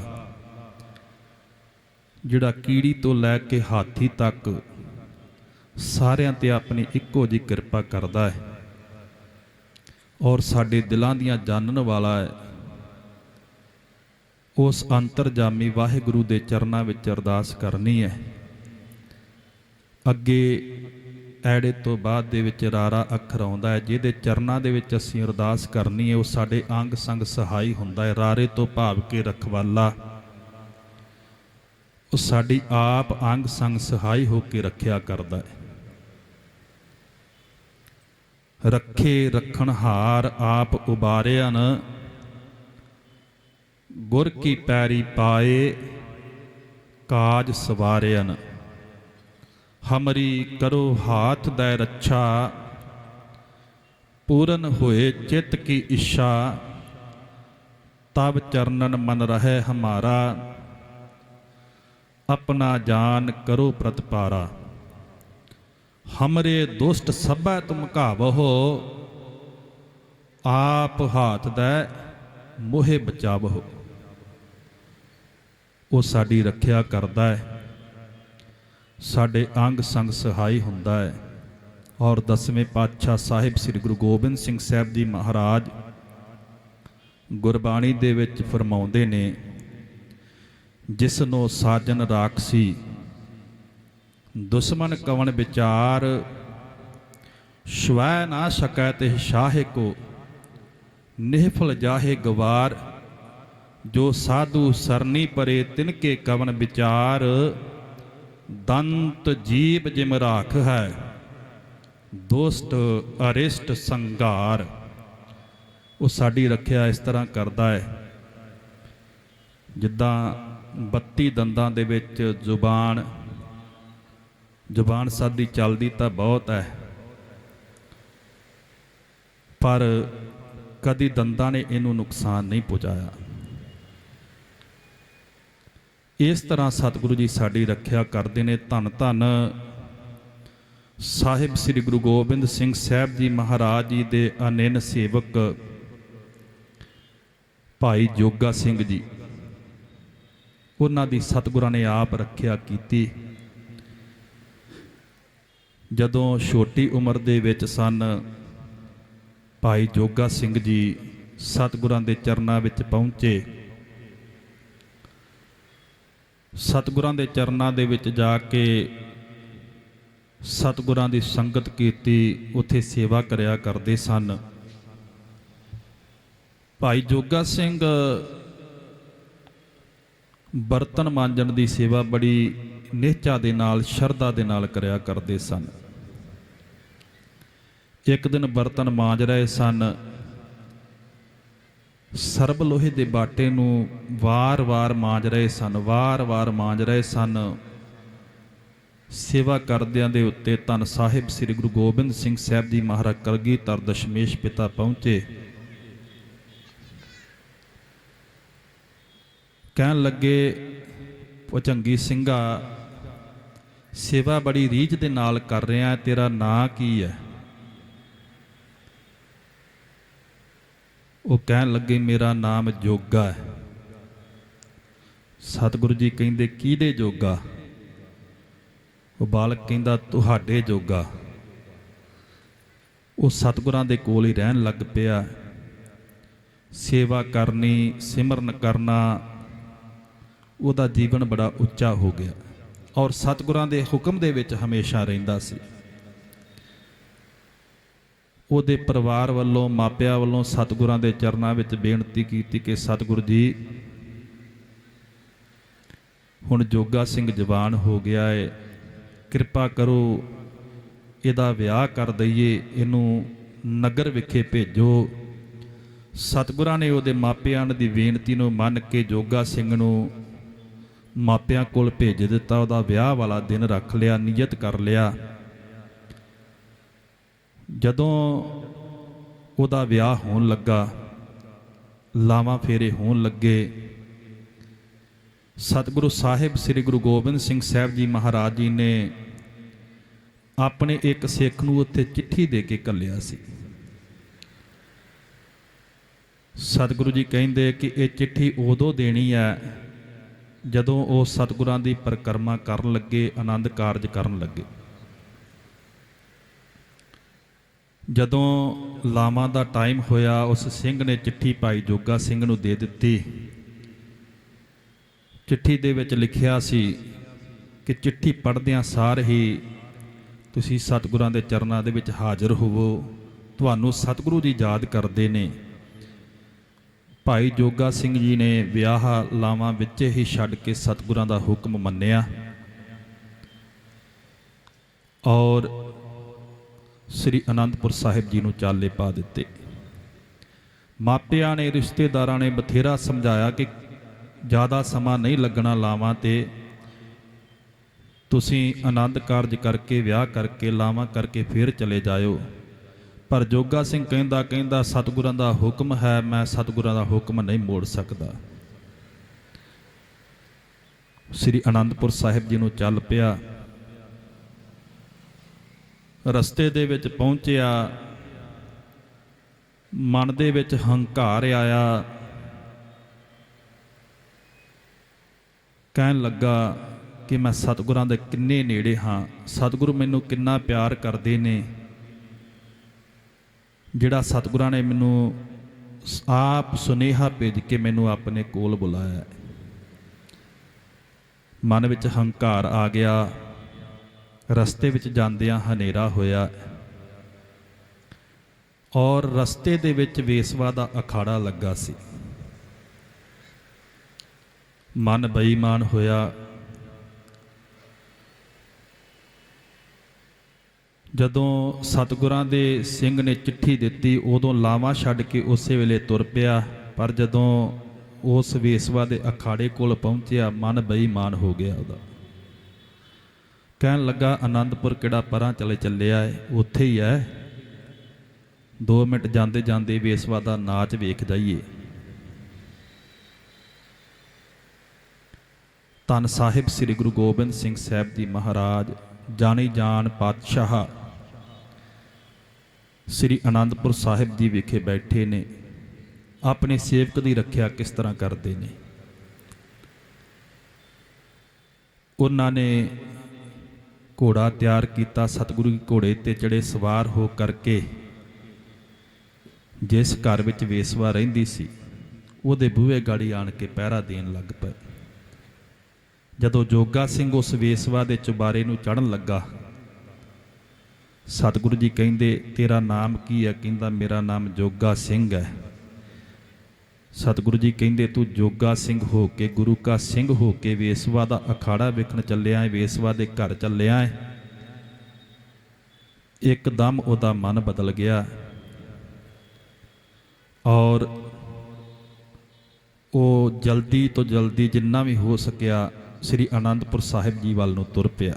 ਜਿਹੜਾ ਕੀੜੀ ਤੋਂ ਲੈ ਕੇ ਹਾਥੀ ਤੱਕ ਸਾਰਿਆਂ ਤੇ ਆਪਣੀ ਇੱਕੋ ਜਿਹੀ ਕਿਰਪਾ ਕਰਦਾ ਹੈ ਔਰ ਸਾਡੇ ਦਿਲਾਂ ਦੀਆਂ ਜਾਣਨ ਵਾਲਾ ਹੈ। ਉਸ ਅੰਤਰਜਾਮੀ ਵਾਹਿਗੁਰੂ ਦੇ ਚਰਨਾਂ ਵਿੱਚ ਅਰਦਾਸ ਕਰਨੀ ਹੈ। ਅੱਗੇ ਐੜੇ ਤੋਂ ਬਾਅਦ ਦੇ ਵਿੱਚ ਰਾਰਾ ਅੱਖਰ ਆਉਂਦਾ ਹੈ, ਜਿਹਦੇ ਚਰਨਾਂ ਦੇ ਵਿੱਚ ਅਸੀਂ ਅਰਦਾਸ ਕਰਨੀ ਹੈ। ਉਹ ਸਾਡੇ ਅੰਗ ਸੰਗ ਸਹਾਈ ਹੁੰਦਾ ਹੈ। ਰਾਰੇ ਤੋਂ ਭਾਵ ਕੇ ਰਖਵਾਲਾ, ਉਹ ਸਾਡੀ ਆਪ ਅੰਗ ਸੰਗ ਸਹਾਈ ਹੋ ਕੇ ਰੱਖਿਆ ਕਰਦਾ ਹੈ। ਰੱਖੇ ਰੱਖਣਹਾਰ ਆਪ ਉਬਾਰਿਆਨ, ਗੁਰ ਕੀ ਪੈਰੀ ਪਾਏ ਕਾਜ ਸਵਾਰਿਆਨ। ਹਮਰੀ ਕਰੋ ਹਾਥ ਦੈ ਰੱਛਾ, ਪੂਰਨ ਹੋਏ ਚਿੱਤ ਕੀ ਇੱਛਾ। ਤਬ ਚਰਨਨ ਮਨ ਰਹੇ ਹਮਾਰਾ, अपना जान करो प्रतपारा। हमरे दुष्ट सभै तुम घावहो, आप हाथ दै मोहे बचावहो। वो साडी रखिया करदा है, साडे अंग संग सहाई हुंदा है। और 10वें पातशाह साहिब श्री गुरु गोबिंद सिंह साहब जी महाराज गुरबाणी दे विच फरमाउंदे ने, जिसनो साजन राखसी दुश्मन कवन विचार। स्वै ना सकै तिह शाहे को, निहफल जाहे गवार। जो साधु सरनी परे तिनके कवन विचार। दंत जीव जिम राख है, दुष्ट अरिष्ट संगार। वो साडी रखिया इस तरह करदा है, जिद्दां 32 ਦੰਦਾਂ ਦੇ ਵਿੱਚ ਜ਼ੁਬਾਨ ਸਾਡੀ ਚੱਲਦੀ ਤਾਂ ਬਹੁਤ ਹੈ, ਪਰ ਕਦੀ ਦੰਦਾਂ ਨੇ ਇਹਨੂੰ ਨੁਕਸਾਨ ਨਹੀਂ ਪਹੁੰਚਾਇਆ। ਇਸ ਤਰ੍ਹਾਂ ਸਤਿਗੁਰੂ ਜੀ ਸਾਡੀ ਰੱਖਿਆ ਕਰਦੇ ਨੇ। ਧੰਨ ਧੰਨ ਸਾਹਿਬ ਸ੍ਰੀ ਗੁਰੂ ਗੋਬਿੰਦ ਸਿੰਘ ਸਾਹਿਬ ਜੀ ਮਹਾਰਾਜ ਜੀ ਦੇ ਅਨੰਨ ਸੇਵਕ ਭਾਈ ਜੋਗਾ ਸਿੰਘ ਜੀ, ਉਹਨਾਂ ਦੀ ਸਤਿਗੁਰਾਂ ਨੇ ਆਪ ਰੱਖਿਆ ਕੀਤੀ। ਜਦੋਂ ਛੋਟੀ ਉਮਰ ਦੇ ਵਿੱਚ ਸਨ, ਭਾਈ ਜੋਗਾ ਸਿੰਘ ਜੀ ਸਤਿਗੁਰਾਂ ਦੇ ਚਰਨਾਂ ਵਿੱਚ ਪਹੁੰਚੇ। ਸਤਿਗੁਰਾਂ ਦੇ ਚਰਨਾਂ ਦੇ ਵਿੱਚ ਜਾ ਕੇ ਸਤਿਗੁਰਾਂ ਦੀ ਸੰਗਤ ਕੀਤੀ, ਉੱਥੇ ਸੇਵਾ ਕਰਿਆ ਕਰਦੇ ਸਨ। ਭਾਈ ਜੋਗਾ ਸਿੰਘ ਬਰਤਨ ਮਾਂਜਣ ਦੀ ਸੇਵਾ ਬੜੀ ਨਿਹਚਾ ਦੇ ਨਾਲ, ਸ਼ਰਧਾ ਦੇ ਨਾਲ ਕਰਿਆ ਕਰਦੇ ਸਨ। ਇੱਕ ਦਿਨ ਬਰਤਨ ਮਾਂਜ ਰਹੇ ਸਨ, ਸਰਬ ਲੋਹੇ ਦੇ ਬਾਟੇ ਨੂੰ ਵਾਰ-ਵਾਰ ਮਾਂਜ ਰਹੇ ਸਨ। ਸੇਵਾ ਕਰਦਿਆਂ ਦੇ ਉੱਤੇ ਧੰਨ ਸਾਹਿਬ ਸ੍ਰੀ ਗੁਰੂ ਗੋਬਿੰਦ ਸਿੰਘ ਸਾਹਿਬ ਜੀ ਮਹਾਰਾਜ ਕਲਗੀਧਰ ਦਸ਼ਮੇਸ਼ ਪਿਤਾ ਪਹੁੰਚੇ। ਕਹਿਣ ਲੱਗੇ, ਭੁਜੰਗੀ ਸਿੰਘਾ, ਸੇਵਾ ਬੜੀ ਰੀਝ ਦੇ ਨਾਲ ਕਰ ਰਿਹਾ, ਤੇਰਾ ਨਾਂ ਕੀ ਹੈ? ਉਹ ਕਹਿਣ ਲੱਗੇ, ਮੇਰਾ ਨਾਮ ਜੋਗਾ ਹੈ। ਸਤਿਗੁਰੂ ਜੀ ਕਹਿੰਦੇ, ਕਿਹਦੇ ਜੋਗਾ? ਉਹ ਬਾਲਕ ਕਹਿੰਦਾ, ਤੁਹਾਡੇ ਜੋਗਾ। ਉਹ ਸਤਿਗੁਰਾਂ ਦੇ ਕੋਲ ਹੀ ਰਹਿਣ ਲੱਗ ਪਿਆ। ਸੇਵਾ ਕਰਨੀ, ਸਿਮਰਨ ਕਰਨਾ, ਉਹਦਾ ਜੀਵਨ ਬੜਾ ਉੱਚਾ ਹੋ ਗਿਆ ਔਰ ਸਤਿਗੁਰਾਂ ਦੇ ਹੁਕਮ ਦੇ ਵਿੱਚ ਹਮੇਸ਼ਾ ਰਹਿੰਦਾ ਸੀ। ਉਹਦੇ ਪਰਿਵਾਰ ਵੱਲੋਂ, ਮਾਪਿਆਂ ਵੱਲੋਂ ਸਤਿਗੁਰਾਂ ਦੇ ਚਰਨਾਂ ਵਿੱਚ ਬੇਨਤੀ ਕੀਤੀ ਕਿ ਸਤਿਗੁਰੂ ਜੀ, ਹੁਣ ਜੋਗਾ ਸਿੰਘ ਜਵਾਨ ਹੋ ਗਿਆ ਹੈ, ਕਿਰਪਾ ਕਰੋ ਇਹਦਾ ਵਿਆਹ ਕਰ ਦਈਏ, ਇਹਨੂੰ ਨਗਰ ਵਿਖੇ ਭੇਜੋ, ਸਤਿਗੁਰਾਂ ਨੇ ਉਹਦੇ ਮਾਪਿਆਂ ਦੀ ਬੇਨਤੀ ਨੂੰ ਮੰਨ ਕੇ ਜੋਗਾ ਸਿੰਘ ਨੂੰ ਮਾਪਿਆਂ ਕੋਲ ਭੇਜ ਦਿੱਤਾ। ਉਹਦਾ ਵਿਆਹ ਵਾਲਾ ਦਿਨ ਰੱਖ ਲਿਆ, ਨਿਯਤ ਕਰ ਲਿਆ। ਜਦੋਂ ਉਹਦਾ ਵਿਆਹ ਹੋਣ ਲੱਗਾ, ਲਾਵਾਂ ਫੇਰੇ ਹੋਣ ਲੱਗੇ, ਸਤਿਗੁਰੂ ਸਾਹਿਬ ਸ੍ਰੀ ਗੁਰੂ ਗੋਬਿੰਦ ਸਿੰਘ ਸਾਹਿਬ ਜੀ ਮਹਾਰਾਜ ਜੀ ਨੇ ਆਪਣੇ ਇੱਕ ਸਿੱਖ ਨੂੰ ਉੱਥੇ ਚਿੱਠੀ ਦੇ ਕੇ ਘੱਲਿਆ ਸੀ। ਸਤਿਗੁਰੂ ਜੀ ਕਹਿੰਦੇ ਕਿ ਇਹ ਚਿੱਠੀ ਉਦੋਂ ਦੇਣੀ ਹੈ ਜਦੋਂ ਉਹ ਸਤਿਗੁਰਾਂ ਦੀ ਪਰਿਕਰਮਾ ਕਰਨ ਲੱਗੇ, ਆਨੰਦ ਕਾਰਜ ਕਰਨ ਲੱਗੇ। ਜਦੋਂ ਲਾਵਾਂ ਦਾ ਟਾਈਮ ਹੋਇਆ, ਉਸ ਸਿੰਘ ਨੇ ਚਿੱਠੀ ਭਾਈ ਜੋਗਾ ਸਿੰਘ ਨੂੰ ਦੇ ਦਿੱਤੀ। ਚਿੱਠੀ ਦੇ ਵਿੱਚ ਲਿਖਿਆ ਸੀ ਕਿ ਚਿੱਠੀ ਪੜ੍ਹਦਿਆਂ ਸਾਰ ਹੀ ਤੁਸੀਂ ਸਤਿਗੁਰਾਂ ਦੇ ਚਰਨਾਂ ਦੇ ਵਿੱਚ ਹਾਜ਼ਰ ਹੋਵੋ, ਤੁਹਾਨੂੰ ਸਤਿਗੁਰੂ ਜੀ ਯਾਦ ਕਰਦੇ ਨੇ। ਭਾਈ ਜੋਗਾ ਸਿੰਘ ਜੀ ਨੇ ਵਿਆਹ ਲਾਵਾਂ ਵਿੱਚ ਹੀ ਛੱਡ ਕੇ ਸਤਿਗੁਰਾਂ ਦਾ ਹੁਕਮ ਮੰਨਿਆ ਔਰ ਸ੍ਰੀ ਅਨੰਦਪੁਰ ਸਾਹਿਬ ਜੀ ਨੂੰ ਚਾਲੇ ਪਾ ਦਿੱਤੇ। ਮਾਪਿਆਂ ਨੇ, ਰਿਸ਼ਤੇਦਾਰਾਂ ਨੇ ਬਥੇਰਾ ਸਮਝਾਇਆ ਕਿ ਜ਼ਿਆਦਾ ਸਮਾਂ ਨਹੀਂ ਲੱਗਣਾ ਲਾਵਾਂ ਤੇ, ਤੁਸੀਂ ਆਨੰਦ ਕਾਰਜ ਕਰਕੇ, ਵਿਆਹ ਕਰਕੇ, ਲਾਵਾਂ ਕਰਕੇ ਫਿਰ ਚਲੇ ਜਾਇਓ। ਪਰ ਜੋਗਾ ਸਿੰਘ ਕਹਿੰਦਾ ਸਤਿਗੁਰਾਂ ਦਾ ਹੁਕਮ ਹੈ, ਮੈਂ ਸਤਿਗੁਰਾਂ ਦਾ ਹੁਕਮ ਨਹੀਂ ਮੋੜ ਸਕਦਾ। ਸ੍ਰੀ ਅਨੰਦਪੁਰ ਸਾਹਿਬ ਜੀ ਨੂੰ ਚੱਲ ਪਿਆ। ਰਸਤੇ ਦੇ ਵਿੱਚ ਪਹੁੰਚਿਆ, ਮਨ ਦੇ ਵਿੱਚ ਹੰਕਾਰ ਆਇਆ। ਕਹਿਣ ਲੱਗਾ ਕਿ ਮੈਂ ਸਤਿਗੁਰਾਂ ਦੇ ਕਿੰਨੇ ਨੇੜੇ ਹਾਂ, ਸਤਿਗੁਰੂ ਮੈਨੂੰ ਕਿੰਨਾ ਪਿਆਰ ਕਰਦੇ ਨੇ, ਜਿਹੜਾ ਸਤਿਗੁਰਾਂ ਨੇ ਮੈਨੂੰ ਆਪ ਸੁਨੇਹਾ ਭੇਜ ਕੇ ਮੈਨੂੰ ਆਪਣੇ ਕੋਲ ਬੁਲਾਇਆ। ਮਨ ਵਿੱਚ ਹੰਕਾਰ ਆ ਗਿਆ। ਰਸਤੇ ਵਿੱਚ ਜਾਂਦਿਆਂ ਹਨੇਰਾ ਹੋਇਆ ਔਰ ਰਸਤੇ ਦੇ ਵਿੱਚ ਵੇਸਵਾ ਦਾ ਅਖਾੜਾ ਲੱਗਾ ਸੀ। ਮਨ ਬੇਈਮਾਨ ਹੋਇਆ। ਜਦੋਂ ਸਤਿਗੁਰਾਂ ਦੇ ਸਿੰਘ ਨੇ ਚਿੱਠੀ ਦਿੱਤੀ, ਉਦੋਂ ਲਾਵਾਂ ਛੱਡ ਕੇ ਉਸੇ ਵੇਲੇ ਤੁਰ ਪਿਆ। ਪਰ ਜਦੋਂ ਉਸ ਵੇਸਵਾ ਦੇ ਅਖਾੜੇ ਕੋਲ ਪਹੁੰਚਿਆ, ਮਨ ਬੇਈਮਾਨ ਹੋ ਗਿਆ ਉਹਦਾ। ਕਹਿਣ ਲੱਗਾ ਆਨੰਦਪੁਰ ਕਿਹੜਾ ਪਰਾਂ ਚੱਲਿਆ ਹੈ, ਉੱਥੇ ਹੀ ਹੈ, 2 ਮਿੰਟ ਜਾਂਦੇ ਜਾਂਦੇ ਵੇਸਵਾ ਦਾ ਨਾਚ ਵੇਖ ਜਾਈਏ। ਧੰਨ ਸਾਹਿਬ ਸ੍ਰੀ ਗੁਰੂ ਗੋਬਿੰਦ ਸਿੰਘ ਸਾਹਿਬ ਜੀ ਮਹਾਰਾਜ ਜਾਣੀ ਜਾਨ ਪਾਤਸ਼ਾਹ ਸ੍ਰੀ ਅਨੰਦਪੁਰ ਸਾਹਿਬ ਜੀ ਵਿਖੇ ਬੈਠੇ ਨੇ। ਆਪਣੇ ਸੇਵਕ ਦੀ ਰੱਖਿਆ ਕਿਸ ਤਰ੍ਹਾਂ ਕਰਦੇ ਨੇ। ਉਹਨਾਂ ਨੇ ਘੋੜਾ ਤਿਆਰ ਕੀਤਾ। ਸਤਿਗੁਰੂ ਜੀ ਘੋੜੇ ਤੇ ਚੜੇ ਸਵਾਰ ਹੋ ਕਰਕੇ ਜਿਸ ਘਰ ਵਿੱਚ ਵੇਸਵਾ ਰਹਿੰਦੀ ਸੀ, ਉਹਦੇ ਬੂਹੇ ਗਾੜੀ ਆਣ ਕੇ ਪਹਿਰਾ ਦੇਣ ਲੱਗ ਪਏ। ਜਦੋਂ ਜੋਗਾ ਸਿੰਘ ਉਸ ਵੇਸਵਾ ਦੇ ਚੁਬਾਰੇ ਨੂੰ ਚੜ੍ਹਨ ਲੱਗਾ, ਸਤਿਗੁਰੂ ਜੀ ਕਹਿੰਦੇ ਤੇਰਾ ਨਾਮ ਕੀ ਹੈ? ਕਹਿੰਦਾ ਮੇਰਾ ਨਾਮ ਜੋਗਾ ਸਿੰਘ ਹੈ। ਸਤਿਗੁਰੂ ਜੀ ਕਹਿੰਦੇ ਤੂੰ ਜੋਗਾ ਸਿੰਘ ਹੋ ਕੇ, ਗੁਰੂ ਕਾ ਸਿੰਘ ਹੋ ਕੇ ਵੇਸਵਾ ਦਾ ਅਖਾੜਾ ਵੇਖਣ ਚੱਲਿਆ ਹੈ, ਵੇਸਵਾ ਦੇ ਘਰ ਚੱਲਿਆ ਹੈ। ਇੱਕਦਮ ਉਹਦਾ ਮਨ ਬਦਲ ਗਿਆ ਔਰ ਉਹ ਜਲਦੀ ਤੋਂ ਜਲਦੀ ਜਿੰਨਾ ਵੀ ਹੋ ਸਕਿਆ ਸ੍ਰੀ ਅਨੰਦਪੁਰ ਸਾਹਿਬ ਜੀ ਵੱਲ ਨੂੰ ਤੁਰ ਪਿਆ।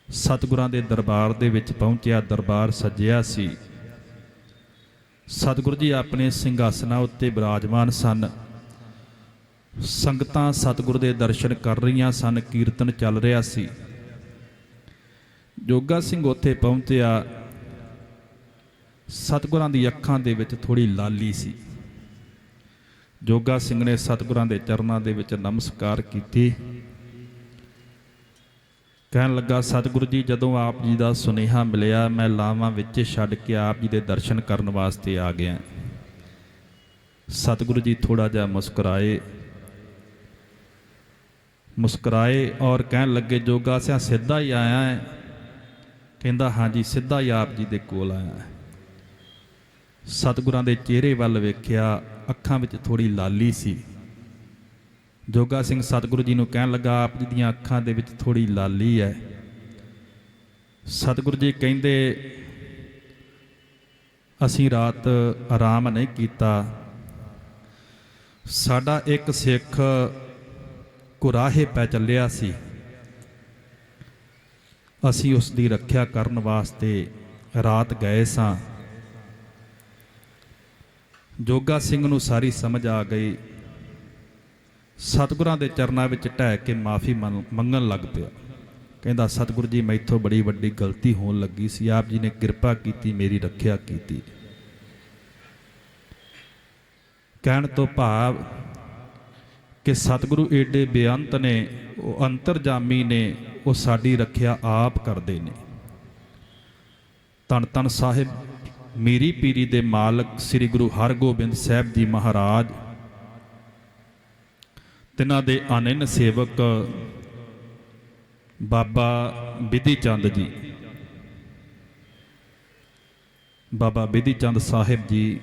ਸਤਿਗੁਰਾਂ ਦੇ ਦਰਬਾਰ ਦੇ ਵਿੱਚ ਪਹੁੰਚਿਆ। ਦਰਬਾਰ ਸਜਿਆ ਸੀ। ਸਤਿਗੁਰੂ ਜੀ ਆਪਣੇ ਸਿੰਘਾਸਨਾਂ ਉੱਤੇ ਬਿਰਾਜਮਾਨ ਸਨ। ਸੰਗਤਾਂ ਸਤਿਗੁਰੂ ਦੇ ਦਰਸ਼ਨ ਕਰ ਰਹੀਆਂ ਸਨ। ਕੀਰਤਨ ਚੱਲ ਰਿਹਾ ਸੀ। ਜੋਗਾ ਸਿੰਘ ਉੱਥੇ ਪਹੁੰਚਿਆ। ਸਤਿਗੁਰਾਂ ਦੀ ਅੱਖਾਂ ਦੇ ਵਿੱਚ ਥੋੜ੍ਹੀ ਲਾਲੀ ਸੀ। ਜੋਗਾ ਸਿੰਘ ਨੇ ਸਤਿਗੁਰਾਂ ਦੇ ਚਰਨਾਂ ਦੇ ਵਿੱਚ ਨਮਸਕਾਰ ਕੀਤੀ। ਕਹਿਣ ਲੱਗਾ ਸਤਿਗੁਰੂ ਜੀ, ਜਦੋਂ ਆਪ ਜੀ ਦਾ ਸੁਨੇਹਾ ਮਿਲਿਆ, ਮੈਂ ਲਾਵਾਂ ਵਿੱਚ ਛੱਡ ਕੇ ਆਪ ਜੀ ਦੇ ਦਰਸ਼ਨ ਕਰਨ ਵਾਸਤੇ ਆ ਗਿਆ। ਸਤਿਗੁਰੂ ਜੀ ਥੋੜ੍ਹਾ ਜਿਹਾ ਮੁਸਕਰਾਏ ਔਰ ਕਹਿਣ ਲੱਗੇ ਜੋਗਾ ਸਿਆ ਸਿੱਧਾ ਹੀ ਆਇਆ ਹੈ? ਕਹਿੰਦਾ ਹਾਂਜੀ, ਸਿੱਧਾ ਹੀ ਆਪ ਜੀ ਦੇ ਕੋਲ ਆਇਆ ਹੈ। ਸਤਿਗੁਰਾਂ ਦੇ ਚਿਹਰੇ ਵੱਲ ਵੇਖਿਆ, ਅੱਖਾਂ ਵਿੱਚ ਥੋੜ੍ਹੀ ਲਾਲੀ ਸੀ। ਜੋਗਾ ਸਿੰਘ ਸਤਿਗੁਰੂ ਜੀ ਨੂੰ ਕਹਿਣ ਲੱਗਾ ਆਪ ਜੀ ਦੀਆਂ ਅੱਖਾਂ ਦੇ ਵਿੱਚ ਥੋੜ੍ਹੀ ਲਾਲੀ ਹੈ। ਸਤਿਗੁਰੂ ਜੀ ਕਹਿੰਦੇ ਅਸੀਂ ਰਾਤ ਆਰਾਮ ਨਹੀਂ ਕੀਤਾ। ਸਾਡਾ ਇੱਕ ਸਿੱਖ ਕੁਰਾਹੇ ਪੈ ਚੱਲਿਆ ਸੀ। ਅਸੀਂ ਉਸ ਦੀ ਰੱਖਿਆ ਕਰਨ ਵਾਸਤੇ ਰਾਤ ਗਏ ਸਾਂ। ਜੋਗਾ ਸਿੰਘ ਨੂੰ ਸਾਰੀ ਸਮਝ ਆ ਗਈ। ਸਤਿਗੁਰਾਂ ਦੇ ਚਰਨਾਂ ਵਿੱਚ ਢਹਿ ਕੇ ਮਾਫੀ ਮੰਗਣ ਲੱਗ ਪਿਆ। ਕਹਿੰਦਾ, ਸਤਿਗੁਰੂ ਜੀ, ਮੈਥੋਂ ਬੜੀ ਵੱਡੀ ਗਲਤੀ ਹੋਣ ਲੱਗੀ ਸੀ। ਆਪ ਜੀ ਨੇ ਕਿਰਪਾ ਕੀਤੀ, ਮੇਰੀ ਰੱਖਿਆ ਕੀਤੀ। ਕਹਿਣ ਤੋਂ ਭਾਵ ਕਿ ਸਤਿਗੁਰੂ ਏਡੇ ਬੇਅੰਤ ਨੇ, ਉਹ ਅੰਤਰਜਾਮੀ ਨੇ, ਉਹ ਸਾਡੀ ਰੱਖਿਆ ਆਪ ਕਰਦੇ ਨੇ। ਧੰਨ ਧੰਨ ਸਾਹਿਬ ਮੀਰੀ ਪੀਰੀ ਦੇ ਮਾਲਕ ਸ੍ਰੀ ਗੁਰੂ ਹਰਗੋਬਿੰਦ ਸਾਹਿਬ ਜੀ ਮਹਾਰਾਜ, ਤਿਨਾਂ ਦੇ ਅਨੰਨ ਸੇਵਕ ਬਾਬਾ ਬਿਧੀ ਚੰਦ ਜੀ, ਬਾਬਾ ਬਿਧੀ ਚੰਦ ਸਾਹਿਬ ਜੀ,